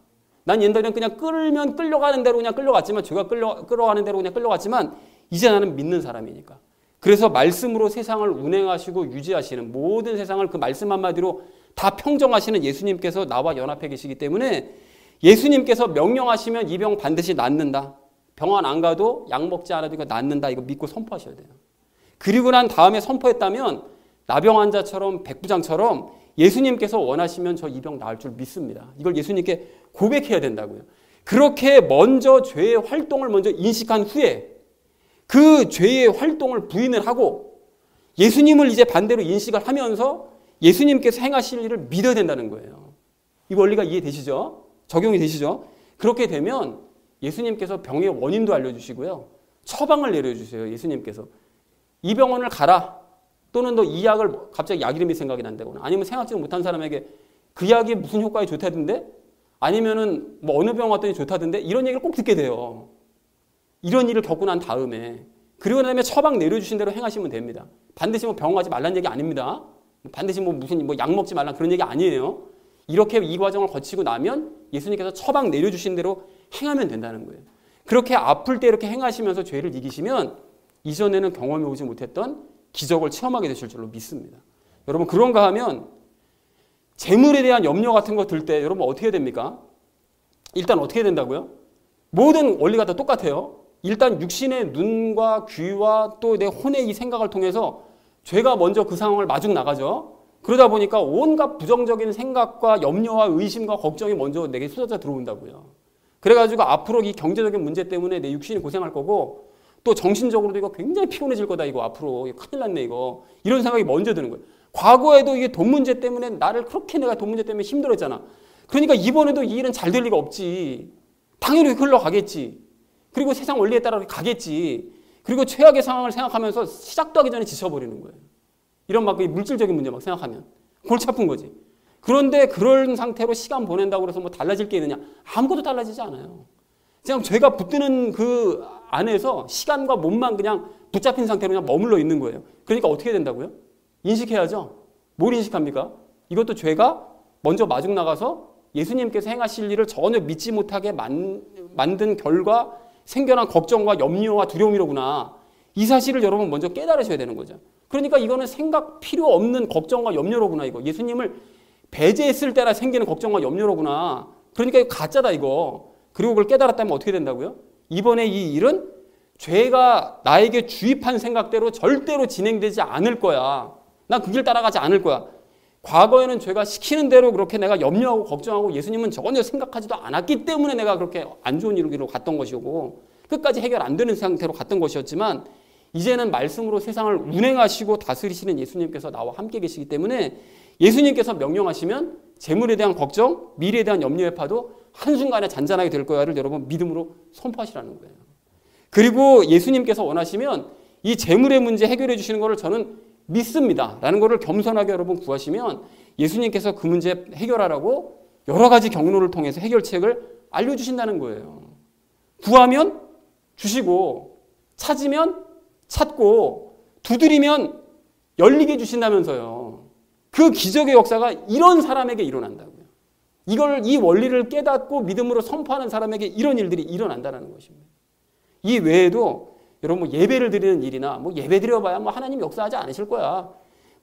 난 옛날에는 그냥 끌면 끌려가는 대로 그냥 끌려갔지만 죄가 끌어가는 대로 그냥 끌려갔지만 이제 나는 믿는 사람이니까. 그래서 말씀으로 세상을 운행하시고 유지하시는 모든 세상을 그 말씀 한마디로 다 평정하시는 예수님께서 나와 연합해 계시기 때문에 예수님께서 명령하시면 이 병 반드시 낫는다. 병원 안 가도 약 먹지 않아도 이거 낫는다. 이거 믿고 선포하셔야 돼요. 그리고 난 다음에 선포했다면 나병 환자처럼 백부장처럼 예수님께서 원하시면 저 이 병 나을 줄 믿습니다. 이걸 예수님께 고백해야 된다고요. 그렇게 먼저 죄의 활동을 먼저 인식한 후에 그 죄의 활동을 부인을 하고 예수님을 이제 반대로 인식을 하면서 예수님께서 행하실 일을 믿어야 된다는 거예요. 이 원리가 이해되시죠? 적용이 되시죠? 그렇게 되면 예수님께서 병의 원인도 알려주시고요. 처방을 내려주세요. 예수님께서. 이 병원을 가라. 또는 너 이 약을 갑자기 약 이름이 생각이 난다거나 아니면 생각지도 못한 사람에게 그 약이 무슨 효과에 좋다던데 아니면은 뭐 어느 병원 왔더니 좋다던데 이런 얘기를 꼭 듣게 돼요. 이런 일을 겪고 난 다음에 그리고 나면 처방 내려주신 대로 행하시면 됩니다. 반드시 뭐 병원 가지 말라는 얘기 아닙니다. 반드시 뭐 무슨 뭐 약 먹지 말라 그런 얘기 아니에요. 이렇게 이 과정을 거치고 나면 예수님께서 처방 내려주신 대로 행하면 된다는 거예요. 그렇게 아플 때 이렇게 행하시면서 죄를 이기시면 이전에는 경험해 오지 못했던 기적을 체험하게 되실 줄로 믿습니다. 여러분 그런가 하면 재물에 대한 염려 같은 거 들 때 여러분 어떻게 됩니까? 일단 어떻게 된다고요? 모든 원리가 다 똑같아요. 일단 육신의 눈과 귀와 또 내 혼의 이 생각을 통해서 죄가 먼저 그 상황을 마중 나가죠. 그러다 보니까 온갖 부정적인 생각과 염려와 의심과 걱정이 먼저 내게 쏟아져 들어온다고요. 그래가지고 앞으로 이 경제적인 문제 때문에 내 육신이 고생할 거고 또 정신적으로도 이거 굉장히 피곤해질 거다 이거 앞으로 이거 큰일 났네 이거 이런 생각이 먼저 드는 거예요. 과거에도 이게 돈 문제 때문에 나를 그렇게 내가 돈 문제 때문에 힘들었잖아. 그러니까 이번에도 이 일은 잘 될 리가 없지. 당연히 흘러가겠지. 그리고 세상 원리에 따라 가겠지. 그리고 최악의 상황을 생각하면서 시작도 하기 전에 지쳐버리는 거예요. 이런 막 물질적인 문제 막 생각하면 골치 아픈 거지. 그런데 그런 상태로 시간 보낸다고 해서 뭐 달라질 게 있느냐? 아무것도 달라지지 않아요. 그냥 죄가 붙드는 그 안에서 시간과 몸만 그냥 붙잡힌 상태로 그냥 머물러 있는 거예요. 그러니까 어떻게 된다고요? 인식해야죠. 뭘 인식합니까? 이것도 죄가 먼저 마중 나가서 예수님께서 행하실 일을 전혀 믿지 못하게 만든 결과 생겨난 걱정과 염려와 두려움이로구나. 이 사실을 여러분 먼저 깨달으셔야 되는 거죠. 그러니까 이거는 생각 필요 없는 걱정과 염려로구나. 이거 예수님을 배제했을 때나 생기는 걱정과 염려로구나. 그러니까 이거 가짜다 이거. 그리고 그걸 깨달았다면 어떻게 된다고요? 이번에 이 일은 죄가 나에게 주입한 생각대로 절대로 진행되지 않을 거야. 난 그 길 따라가지 않을 거야. 과거에는 죄가 시키는 대로 그렇게 내가 염려하고 걱정하고 예수님은 전혀 생각하지도 않았기 때문에 내가 그렇게 안 좋은 일로 갔던 것이고 끝까지 해결 안 되는 상태로 갔던 것이었지만 이제는 말씀으로 세상을 운행하시고 다스리시는 예수님께서 나와 함께 계시기 때문에 예수님께서 명령하시면 재물에 대한 걱정, 미래에 대한 염려의 파도 한순간에 잔잔하게 될 거야를 여러분 믿음으로 선포하시라는 거예요. 그리고 예수님께서 원하시면 이 재물의 문제 해결해 주시는 것을 저는 믿습니다. 라는 것을 겸손하게 여러분 구하시면 예수님께서 그 문제 해결하라고 여러 가지 경로를 통해서 해결책을 알려주신다는 거예요. 구하면 주시고 찾으면 찾고 두드리면 열리게 해주신다면서요. 그 기적의 역사가 이런 사람에게 일어난다고요. 이 원리를 깨닫고 믿음으로 선포하는 사람에게 이런 일들이 일어난다는 것입니다. 이 외에도 여러분 뭐 예배를 드리는 일이나 뭐 예배 드려봐야 뭐 하나님 역사하지 않으실 거야.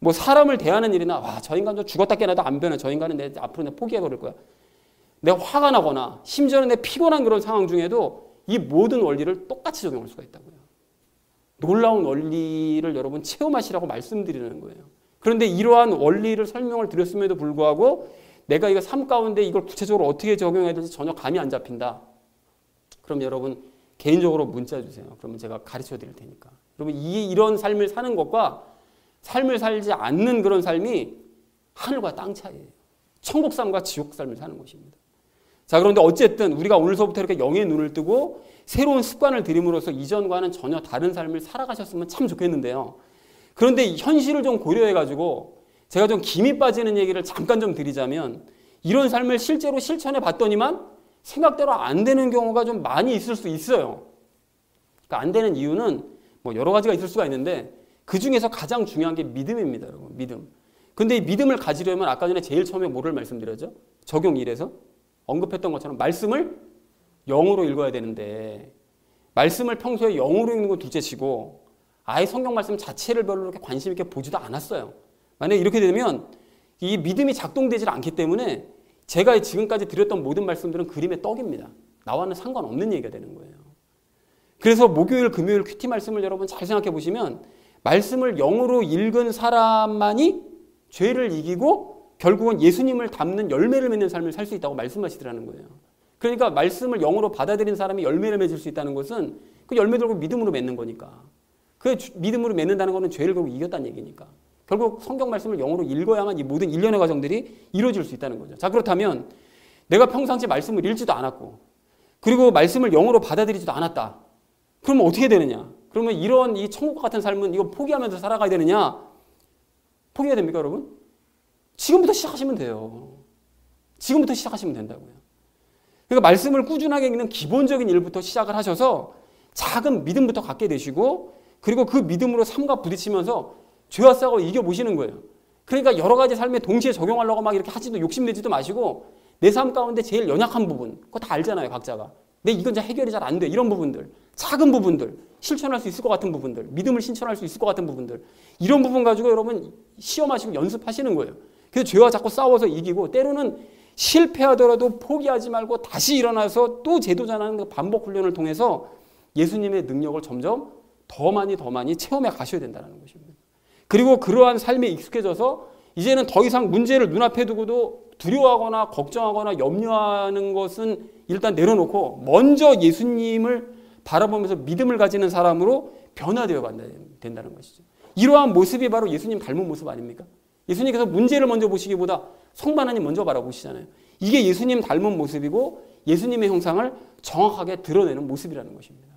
뭐 사람을 대하는 일이나 와 저 인간 저 죽었다 깨나도 안 변해. 저 인간은 내 앞으로 내 포기해버릴 거야. 내가 화가 나거나 심지어는 내 피곤한 그런 상황 중에도 이 모든 원리를 똑같이 적용할 수가 있다고요. 놀라운 원리를 여러분 체험하시라고 말씀드리는 거예요. 그런데 이러한 원리를 설명을 드렸음에도 불구하고 내가 이거 삶 가운데 이걸 구체적으로 어떻게 적용해야 될지 전혀 감이 안 잡힌다. 그럼 여러분 개인적으로 문자 주세요. 그러면 제가 가르쳐 드릴 테니까. 여러분 이런 삶을 사는 것과 삶을 살지 않는 그런 삶이 하늘과 땅 차이예요. 천국 삶과 지옥 삶을 사는 것입니다. 자, 그런데 어쨌든 우리가 오늘서부터 이렇게 영의 눈을 뜨고 새로운 습관을 들임으로써 이전과는 전혀 다른 삶을 살아가셨으면 참 좋겠는데요. 그런데 현실을 좀 고려해가지고 제가 좀 김이 빠지는 얘기를 잠깐 좀 드리자면 이런 삶을 실제로 실천해 봤더니만 생각대로 안 되는 경우가 좀 많이 있을 수 있어요. 그러니까 안 되는 이유는 뭐 여러 가지가 있을 수가 있는데 그 중에서 가장 중요한 게 믿음입니다, 여러분. 믿음. 근데 이 믿음을 가지려면 아까 전에 제일 처음에 뭐를 말씀드렸죠? 적용 1에서 언급했던 것처럼 말씀을 영으로 읽어야 되는데 말씀을 평소에 영으로 읽는 건 둘째치고 아예 성경 말씀 자체를 별로 그렇게 관심 있게 보지도 않았어요. 만약에 이렇게 되면 이 믿음이 작동되질 않기 때문에 제가 지금까지 드렸던 모든 말씀들은 그림의 떡입니다. 나와는 상관없는 얘기가 되는 거예요. 그래서 목요일, 금요일 큐티 말씀을 여러분 잘 생각해 보시면 말씀을 영으로 읽은 사람만이 죄를 이기고 결국은 예수님을 닮는 열매를 맺는 삶을 살 수 있다고 말씀하시더라는 거예요. 그러니까 말씀을 영으로 받아들인 사람이 열매를 맺을 수 있다는 것은 그 열매를 결국 믿음으로 맺는 거니까. 그 믿음으로 맺는다는 것은 죄를 결국 이겼다는 얘기니까. 결국 성경 말씀을 영어로 읽어야만 이 모든 일련의 과정들이 이루어질 수 있다는 거죠. 자, 그렇다면 내가 평상시 말씀을 읽지도 않았고 그리고 말씀을 영으로 받아들이지도 않았다. 그러면 어떻게 되느냐? 그러면 이런 이 천국 같은 삶은 이거 포기하면서 살아가야 되느냐? 포기해야 됩니까, 여러분? 지금부터 시작하시면 돼요. 지금부터 시작하시면 된다고요. 그러니까 말씀을 꾸준하게 읽는 기본적인 일부터 시작을 하셔서 작은 믿음부터 갖게 되시고, 그리고 그 믿음으로 삶과 부딪히면서 죄와 싸워 이겨보시는 거예요. 그러니까 여러 가지 삶에 동시에 적용하려고 막 이렇게 하지도 욕심내지도 마시고, 내 삶 가운데 제일 연약한 부분, 그거 다 알잖아요, 각자가. 근데 이건 잘 해결이 잘 안 돼. 이런 부분들, 작은 부분들, 실천할 수 있을 것 같은 부분들, 믿음을 실천할 수 있을 것 같은 부분들, 이런 부분 가지고 여러분 시험하시고 연습하시는 거예요. 그래서 죄와 자꾸 싸워서 이기고, 때로는 실패하더라도 포기하지 말고 다시 일어나서 또 재도전하는 그 반복 훈련을 통해서 예수님의 능력을 점점 더 많이 체험해 가셔야 된다는 것입니다. 그리고 그러한 삶에 익숙해져서 이제는 더 이상 문제를 눈앞에 두고도 두려워하거나 걱정하거나 염려하는 것은 일단 내려놓고 먼저 예수님을 바라보면서 믿음을 가지는 사람으로 변화되어 된다는 것이죠. 이러한 모습이 바로 예수님 닮은 모습 아닙니까? 예수님께서 문제를 먼저 보시기보다 성만 하나님 먼저 바라보시잖아요. 이게 예수님 닮은 모습이고 예수님의 형상을 정확하게 드러내는 모습이라는 것입니다.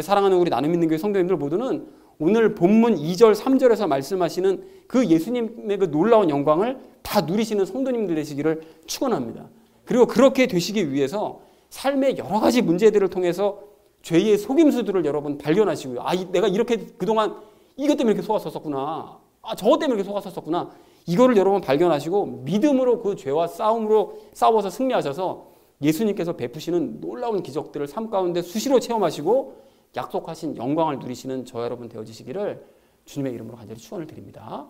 사랑하는 우리 나눔 있는 교회 성도님들 모두는 오늘 본문 2절, 3절에서 말씀하시는 그 예수님의 그 놀라운 영광을 다 누리시는 성도님들 되시기를 축원합니다. 그리고 그렇게 되시기 위해서 삶의 여러 가지 문제들을 통해서 죄의 속임수들을 여러분 발견하시고요. 내가 이렇게 그동안 이것 때문에 이렇게 속았었구나. 저것 때문에 이렇게 속았었구나. 이거를 여러분 발견하시고 믿음으로 그 죄와 싸워서 승리하셔서 예수님께서 베푸시는 놀라운 기적들을 삶 가운데 수시로 체험하시고 약속하신 영광을 누리시는 저 여러분 되어지시기를 주님의 이름으로 간절히 축원을 드립니다.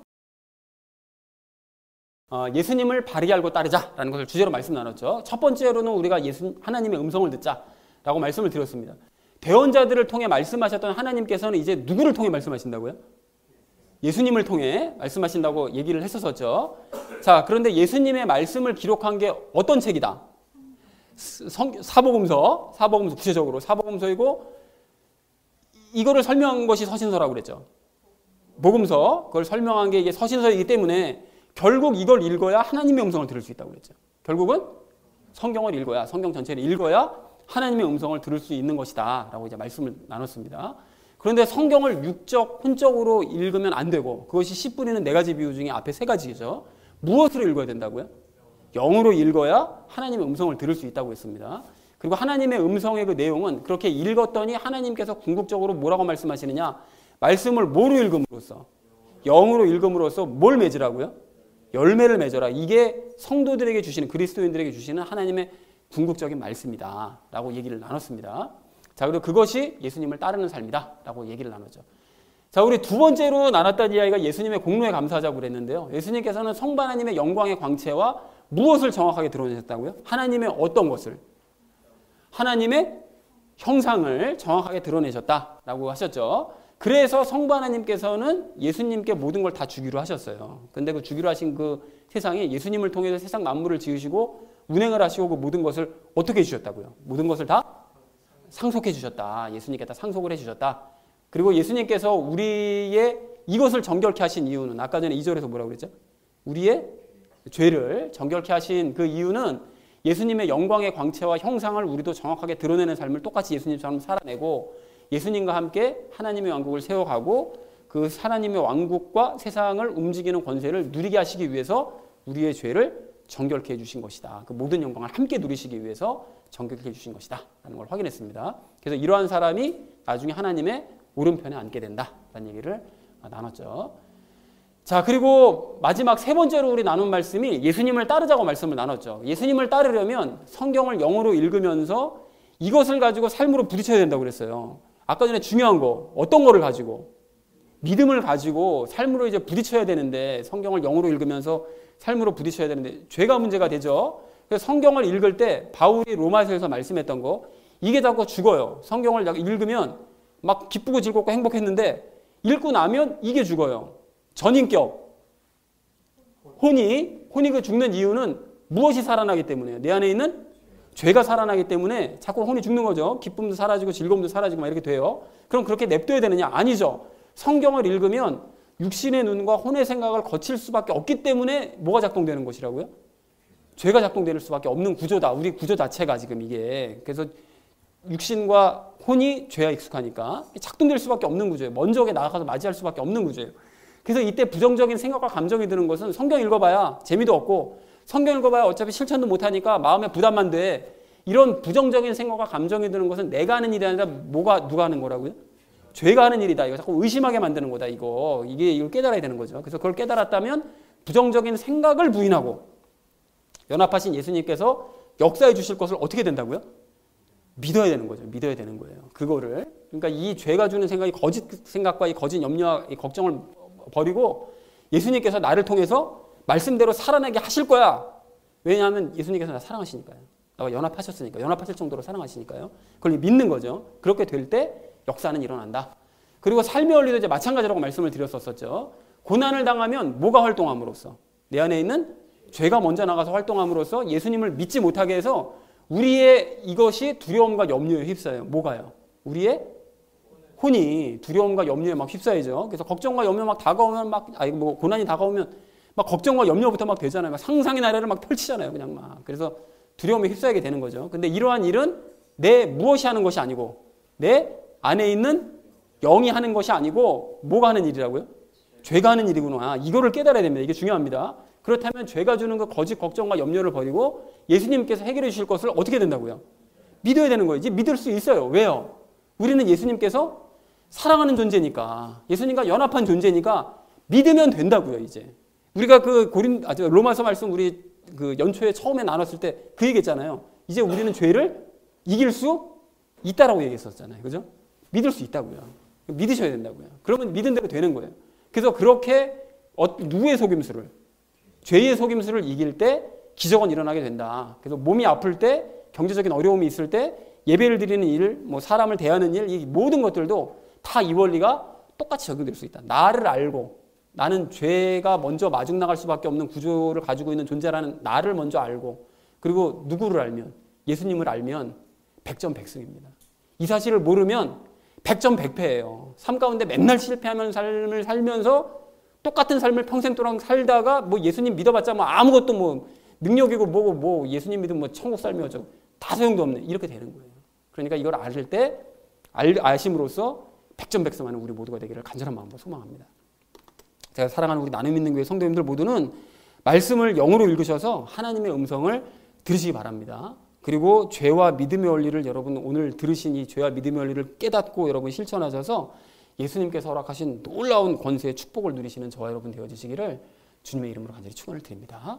예수님을 바르게 알고 따르자라는 것을 주제로 말씀 나눴죠. 첫 번째로는 우리가 하나님의 음성을 듣자라고 말씀을 드렸습니다. 대언자들을 통해 말씀하셨던 하나님께서는 이제 누구를 통해 말씀하신다고요? 예수님을 통해 말씀하신다고 얘기를 했었죠. 자, 그런데 예수님의 말씀을 기록한 게 어떤 책이다? 사복음서 구체적으로 사복음서이고, 이거를 설명한 것이 서신서라고 그랬죠. 복음서, 그걸 설명한 게 이게 서신서이기 때문에 결국 이걸 읽어야 하나님의 음성을 들을 수 있다고 그랬죠. 결국은 성경을 읽어야, 성경 전체를 읽어야 하나님의 음성을 들을 수 있는 것이다 라고 이제 말씀을 나눴습니다. 그런데 성경을 육적, 혼적으로 읽으면 안 되고, 그것이 씨 뿌리는 4가지 비유 중에 앞에 3가지죠. 무엇으로 읽어야 된다고요? 영으로 읽어야 하나님의 음성을 들을 수 있다고 했습니다. 그리고 하나님의 음성의 그 내용은 그렇게 읽었더니 하나님께서 궁극적으로 뭐라고 말씀하시느냐? 말씀을 뭐로 읽음으로써? 영으로 읽음으로써 뭘 맺으라고요? 열매를 맺어라. 이게 성도들에게 주시는, 그리스도인들에게 주시는 하나님의 궁극적인 말씀이다 라고 얘기를 나눴습니다. 자, 그리고 그것이 예수님을 따르는 삶이다 라고 얘기를 나눴죠. 자, 우리 두 번째로 나눴던 이야기가 예수님의 공로에 감사하자고 그랬는데요. 예수님께서는 성부 하나님의 영광의 광채와 무엇을 정확하게 드러내셨다고요? 하나님의 어떤 것을? 하나님의 형상을 정확하게 드러내셨다라고 하셨죠. 그래서 성부 하나님께서는 예수님께 모든 걸 다 주기로 하셨어요. 근데 그 주기로 하신 그 세상에 예수님을 통해서 세상 만물을 지으시고 운행을 하시고 그 모든 것을 어떻게 해주셨다고요? 모든 것을 다 상속해 주셨다. 예수님께 다 상속을 해주셨다. 그리고 예수님께서 우리의 이것을 정결케 하신 이유는 아까 전에 2절에서 뭐라고 그랬죠? 우리의 죄를 정결케 하신 그 이유는 예수님의 영광의 광채와 형상을 우리도 정확하게 드러내는 삶을 똑같이 예수님처럼 살아내고 예수님과 함께 하나님의 왕국을 세워가고 그 하나님의 왕국과 세상을 움직이는 권세를 누리게 하시기 위해서 우리의 죄를 정결케 해주신 것이다. 그 모든 영광을 함께 누리시기 위해서 정결케 해주신 것이다 라는 걸 확인했습니다. 그래서 이러한 사람이 나중에 하나님의 오른편에 앉게 된다라는 얘기를 나눴죠. 자, 그리고 마지막 세 번째로 우리 나눈 말씀이 예수님을 따르자고 말씀을 나눴죠. 예수님을 따르려면 성경을 영어로 읽으면서 이것을 가지고 삶으로 부딪혀야 된다고 그랬어요. 아까 전에 중요한 거, 어떤 거를 가지고? 믿음을 가지고 삶으로 이제 부딪혀야 되는데, 성경을 영어로 읽으면서 삶으로 부딪혀야 되는데 죄가 문제가 되죠. 그래서 성경을 읽을 때 바울이 로마서에서 말씀했던 거, 이게 자꾸 죽어요. 성경을 읽으면 막 기쁘고 즐겁고 행복했는데 읽고 나면 이게 죽어요. 전인격, 혼이 그 죽는 이유는 무엇이 살아나기 때문에요? 내 안에 있는 죄가 살아나기 때문에 자꾸 혼이 죽는 거죠. 기쁨도 사라지고 즐거움도 사라지고 막 이렇게 돼요. 그럼 그렇게 냅둬야 되느냐? 아니죠. 성경을 읽으면 육신의 눈과 혼의 생각을 거칠 수밖에 없기 때문에 뭐가 작동되는 것이라고요? 죄가 작동될 수밖에 없는 구조다. 우리 구조 자체가 지금 이게. 그래서 육신과 혼이 죄와 익숙하니까 작동될 수밖에 없는 구조예요. 먼저 나아가서 맞이할 수밖에 없는 구조예요. 그래서 이때 부정적인 생각과 감정이 드는 것은 성경 읽어봐야 재미도 없고 성경 읽어봐야 어차피 실천도 못하니까 마음에 부담만 돼. 이런 부정적인 생각과 감정이 드는 것은 내가 하는 일이 아니라 누가 하는 거라고요? 죄가 하는 일이다. 이거 자꾸 의심하게 만드는 거다. 이걸 깨달아야 되는 거죠. 그래서 그걸 깨달았다면 부정적인 생각을 부인하고 연합하신 예수님께서 역사해 주실 것을 어떻게 된다고요? 믿어야 되는 거죠. 믿어야 되는 거예요. 그거를. 그러니까 이 죄가 주는 생각이 거짓 생각과 이 거짓 염려와 이 걱정을 버리고 예수님께서 나를 통해서 말씀대로 살아나게 하실 거야. 왜냐하면 예수님께서 나 사랑하시니까요. 나와 연합하셨으니까. 연합하실 정도로 사랑하시니까요. 그걸 믿는 거죠. 그렇게 될 때 역사는 일어난다. 그리고 삶의 원리도 이제 마찬가지라고 말씀을 드렸었죠. 고난을 당하면 뭐가 활동함으로써? 내 안에 있는 죄가 먼저 나가서 활동함으로써 예수님을 믿지 못하게 해서 우리의 이것이 두려움과 염려에 휩싸여요. 뭐가요? 우리의 혼이 두려움과 염려에 막 휩싸이죠. 그래서 걱정과 염려 막 다가오면 고난이 다가오면 막 걱정과 염려부터 막 되잖아요. 막 상상의 나래를 막 펼치잖아요. 그냥 막. 그래서 두려움에 휩싸이게 되는 거죠. 근데 이러한 일은 내 무엇이 하는 것이 아니고 내 안에 있는 영이 하는 것이 아니고 뭐가 하는 일이라고요? 죄가 하는 일이구나. 이거를 깨달아야 됩니다. 이게 중요합니다. 그렇다면 죄가 주는 그 거짓 걱정과 염려를 버리고 예수님께서 해결해 주실 것을 어떻게 된다고요? 믿어야 되는 거예요. 이제 믿을 수 있어요. 왜요? 우리는 예수님께서 사랑하는 존재니까, 예수님과 연합한 존재니까 믿으면 된다고요. 이제 우리가 로마서 말씀 우리 그 연초에 처음에 나눴을 때 그 얘기했잖아요. 이제 우리는 죄를 이길 수 있다라고 얘기했었잖아요. 그죠? 믿을 수 있다고요. 믿으셔야 된다고요. 그러면 믿은 대로 되는 거예요. 그래서 그렇게 누구의 속임수를, 죄의 속임수를 이길 때 기적은 일어나게 된다. 그래서 몸이 아플 때, 경제적인 어려움이 있을 때, 예배를 드리는 일, 사람을 대하는 일, 이 모든 것들도 다 이 원리가 똑같이 적용될 수 있다. 나를 알고, 나는 죄가 먼저 마중 나갈 수밖에 없는 구조를 가지고 있는 존재라는 나를 먼저 알고, 그리고 누구를 알면, 예수님을 알면 백전백승입니다. 이 사실을 모르면 백전백패예요. 삶 가운데 맨날 실패하는 삶을 살면서 똑같은 삶을 평생 동안 살다가 예수님 믿어봤자 아무것도 능력이고 뭐고 예수님 믿으면 천국 삶이어져 다 소용도 없네. 이렇게 되는 거예요. 그러니까 이걸 아실 때 아심으로써 백전백승하는 우리 모두가 되기를 간절한 마음으로 소망합니다. 제가 사랑하는 우리 나눔 있는 교회 성도님들 모두는 말씀을 영으로 읽으셔서 하나님의 음성을 들으시기 바랍니다. 그리고 죄와 믿음의 원리를 여러분 오늘 들으신 이 죄와 믿음의 원리를 깨닫고 여러분 실천하셔서 예수님께서 허락하신 놀라운 권세의 축복을 누리시는 저와 여러분 되어주시기를 주님의 이름으로 간절히 축원을 드립니다.